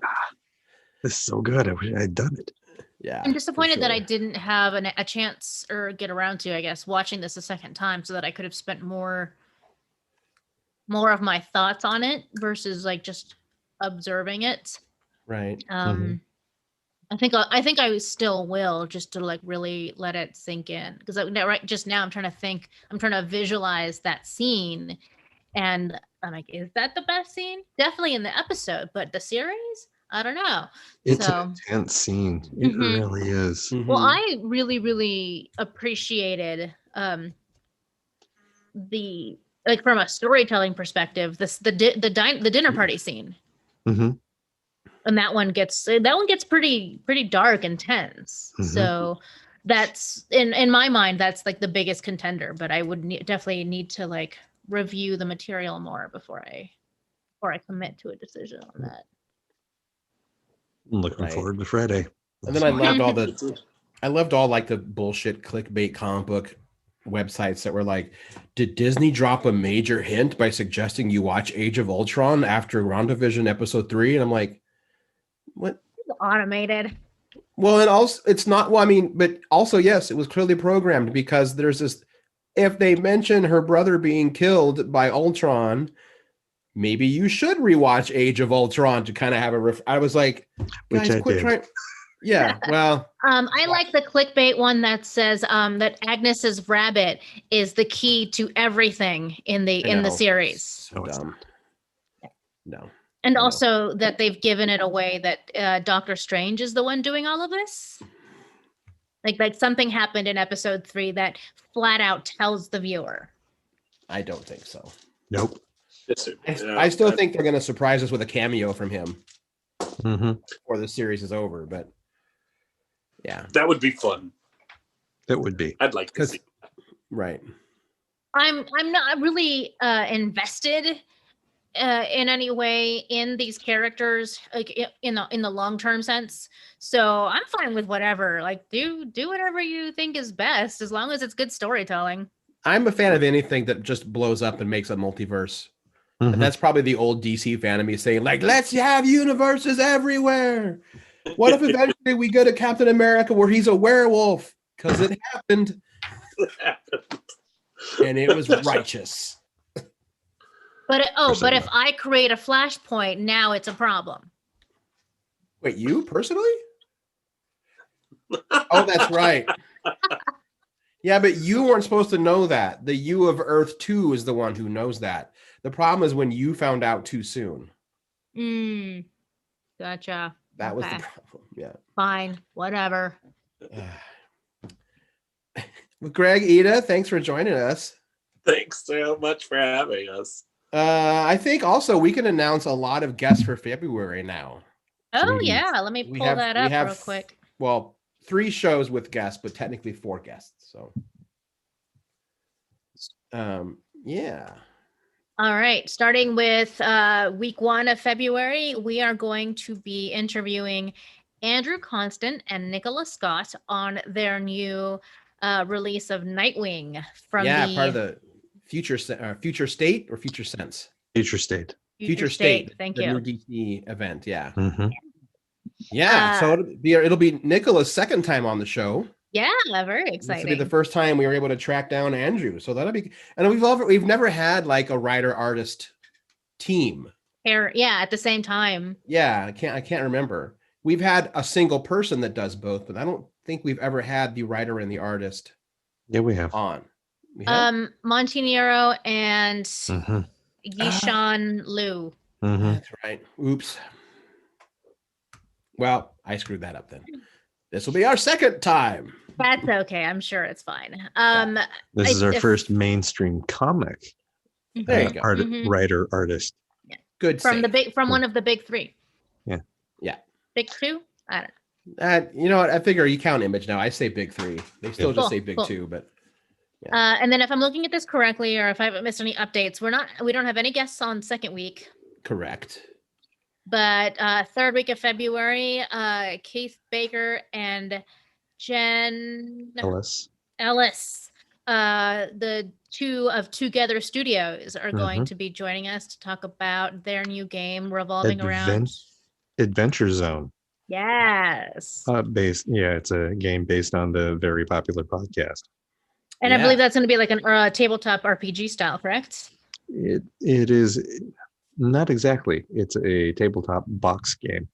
this is so good. I wish I had done it. Yeah. I'm for disappointed that I sure. didn't have a chance or get around to, I guess, watching this a second time so that I could have spent more of my thoughts on it versus like just observing it. Right. Mhm. I think I still will just to like really let it sink in because right just now I'm trying to visualize that scene and I'm like, is that the best scene? Definitely in the episode, but the series? I don't know. It's So- an intense scene. It Mhm. really is. Well, Mhm. I really, really appreciated the like from a storytelling perspective, the dinner party scene, Mm-hmm. and that one gets pretty dark and tense. Mhm. So that's in my mind, that's like the biggest contender. But I would definitely need to like review the material more before I commit to a decision on that. I'm looking Right. forward to Friday. And then I loved all like the bullshit clickbait comic book websites that were like, did Disney drop a major hint by suggesting you watch Age of Ultron after WandaVision episode 3? And I'm like, what? Automated. Well, and also it's not, well, I mean, but also, yes, it was clearly programmed because there's this if they mention her brother being killed by Ultron, maybe you should rewatch Age of Ultron to kind of have a I was like, Which guys, I quit did. trying. Yeah, well, I like the clickbait one that says that Agnes's rabbit is the key to everything in the I know. series. So No, it's dumb. No. And I know. also that they've given it away that Doctor Strange is the one doing all of this. Like something happened in episode 3 that flat out tells the viewer. I don't think so. Nope. I still think they're going to surprise us with a cameo from him Mm-hmm. before the series is over, but yeah. That would be fun. That would be. I'd like to 'Cause- see. Right. I'm not really invested in any way in these characters, like in the long term sense. So I'm fine with whatever. Like do whatever you think is best, as long as it's good storytelling. I'm a fan of anything that just blows up and makes a multiverse. Mhm. And that's probably the old DC fan of me saying, like, let's have universes everywhere. What if eventually we go to Captain America where he's a werewolf? Because it happened and it was righteous. But if I create a flashpoint, now it's a problem. Wait, you personally? Oh, that's right. Yeah, but you weren't supposed to know that. The you of Earth 2 is the one who knows that. The problem is when you found out too soon. Gotcha. That was the Okay. problem. Yeah. Fine, whatever. Well, Greg, Ida, thanks for joining us. Thanks so much for having us. I think also we can announce a lot of guests for February now. Oh Sweet. yeah, let me We pull have- that we up have- real quick. Well, 3 shows with guests, but technically 4 guests. So, yeah. All right, starting with week 1 of February, we are going to be interviewing Andrew Constant and Nicola Scott on their new release of Nightwing from the part of the Future State or Future Sense. Future State. Future State. Thank the you. new DC event. Yeah. Mm-hmm. Yeah. So it'll be Nicola's second time on the show. Yeah, very This will be the exciting. first time we were able to track down Andrew. So that'll be, and we've never had like a writer artist team. Yeah, at the same time. Yeah, I can't remember. We've had a single person that does both, but I don't think we've ever had the writer and the artist Yeah, we have. on. We have? Montinero and Mm-hmm. Yishan Liu. Mm-hmm. That's right. Oops. Well, I screwed that up then. This will be our second time. That's okay. I'm sure it's fine. This is our if- first mainstream comic There you go. Mhm. writer artist. Good from save. one of the big 3. Yeah. Yeah. Big 2? I don't know. You know what? I figure you count Image now. I say big 3. They still Cool, just say big cool. 2, but And then if I'm looking at this correctly, or if I haven't missed any updates, we don't have any guests on second week. correct. But third week of February, Keith Baker and Jen Ellis. Ellis, the 2 of Together Studios, are going to be joining us to talk about their new game revolving around. Adventure Zone. Yes. It's a game based on the very popular podcast. And I Yeah. believe that's going to be like a tabletop RPG style, correct? It is not exactly. It's a tabletop box game.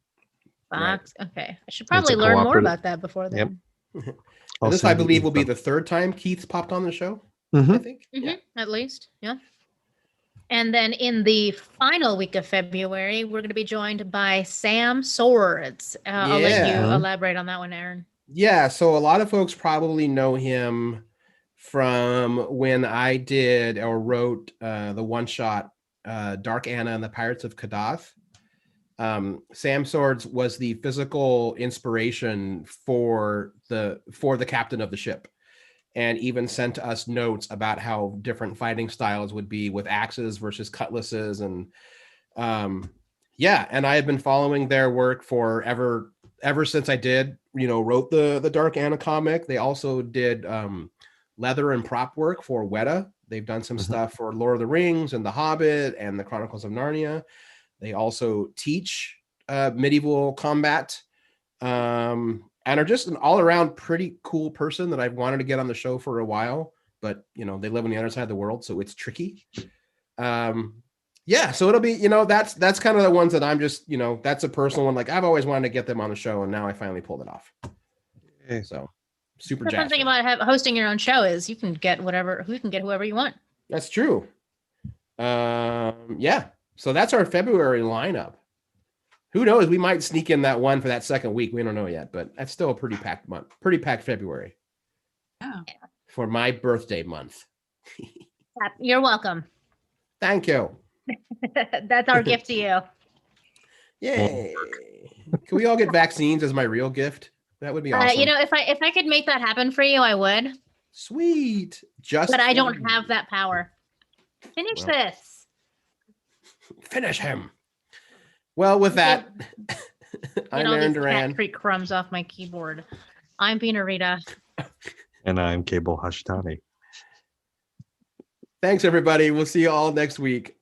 Right. Box. Okay. I should probably a learn more cooperative- about that before then. And this, I believe, will be the third time Keith's popped on the show. I Mhm. think. Mhm, at least. Yeah. And then in the final week of February, we're going to be joined by Sam Swords. I'll let you Yeah. elaborate on that one, Aaron. Yeah, so a lot of folks probably know him from when I did or wrote the one shot Dark Anna and the Pirates of Kadath. Sam Swords was the physical inspiration for the captain of the ship, and even sent us notes about how different fighting styles would be with axes versus cutlasses. And and I have been following their work for ever since I wrote the Dark Anna comic. They also did leather and prop work for Weta. They've done some stuff for Lord of the Rings and The Hobbit and the Chronicles of Narnia. They also teach medieval combat and are just an all-around pretty cool person that I've wanted to get on the show for a while. but you know, they live on the other side of the world, so it's tricky. Yeah, so it'll be, you know, that's kind of the ones that I'm just, you know, that's a personal one. Like I've always wanted to get them on the show, and now I finally pulled it off. Yeah. So super The fun jazzed. thing about hosting your own show is you can get whoever you want. That's true. Yeah. So that's our February lineup. Who knows? We might sneak in that one for that second week. We don't know yet, but that's still a pretty packed month. Pretty packed February. Yeah. For my birthday month. You're welcome. Thank you. That's our gift to you. Yay. Can we all get vaccines as my real gift? That would be awesome. You know, if I could make that happen for you, I would. Sweet. Just But I for don't you. have that power. Finish Well. this. Finish him. Well, with that, I'm Get all Aaron these cat Duran. treat crumbs off my keyboard. I'm Bina Rita. And I'm Cable Hashtani. Thanks, everybody. We'll see you all next week.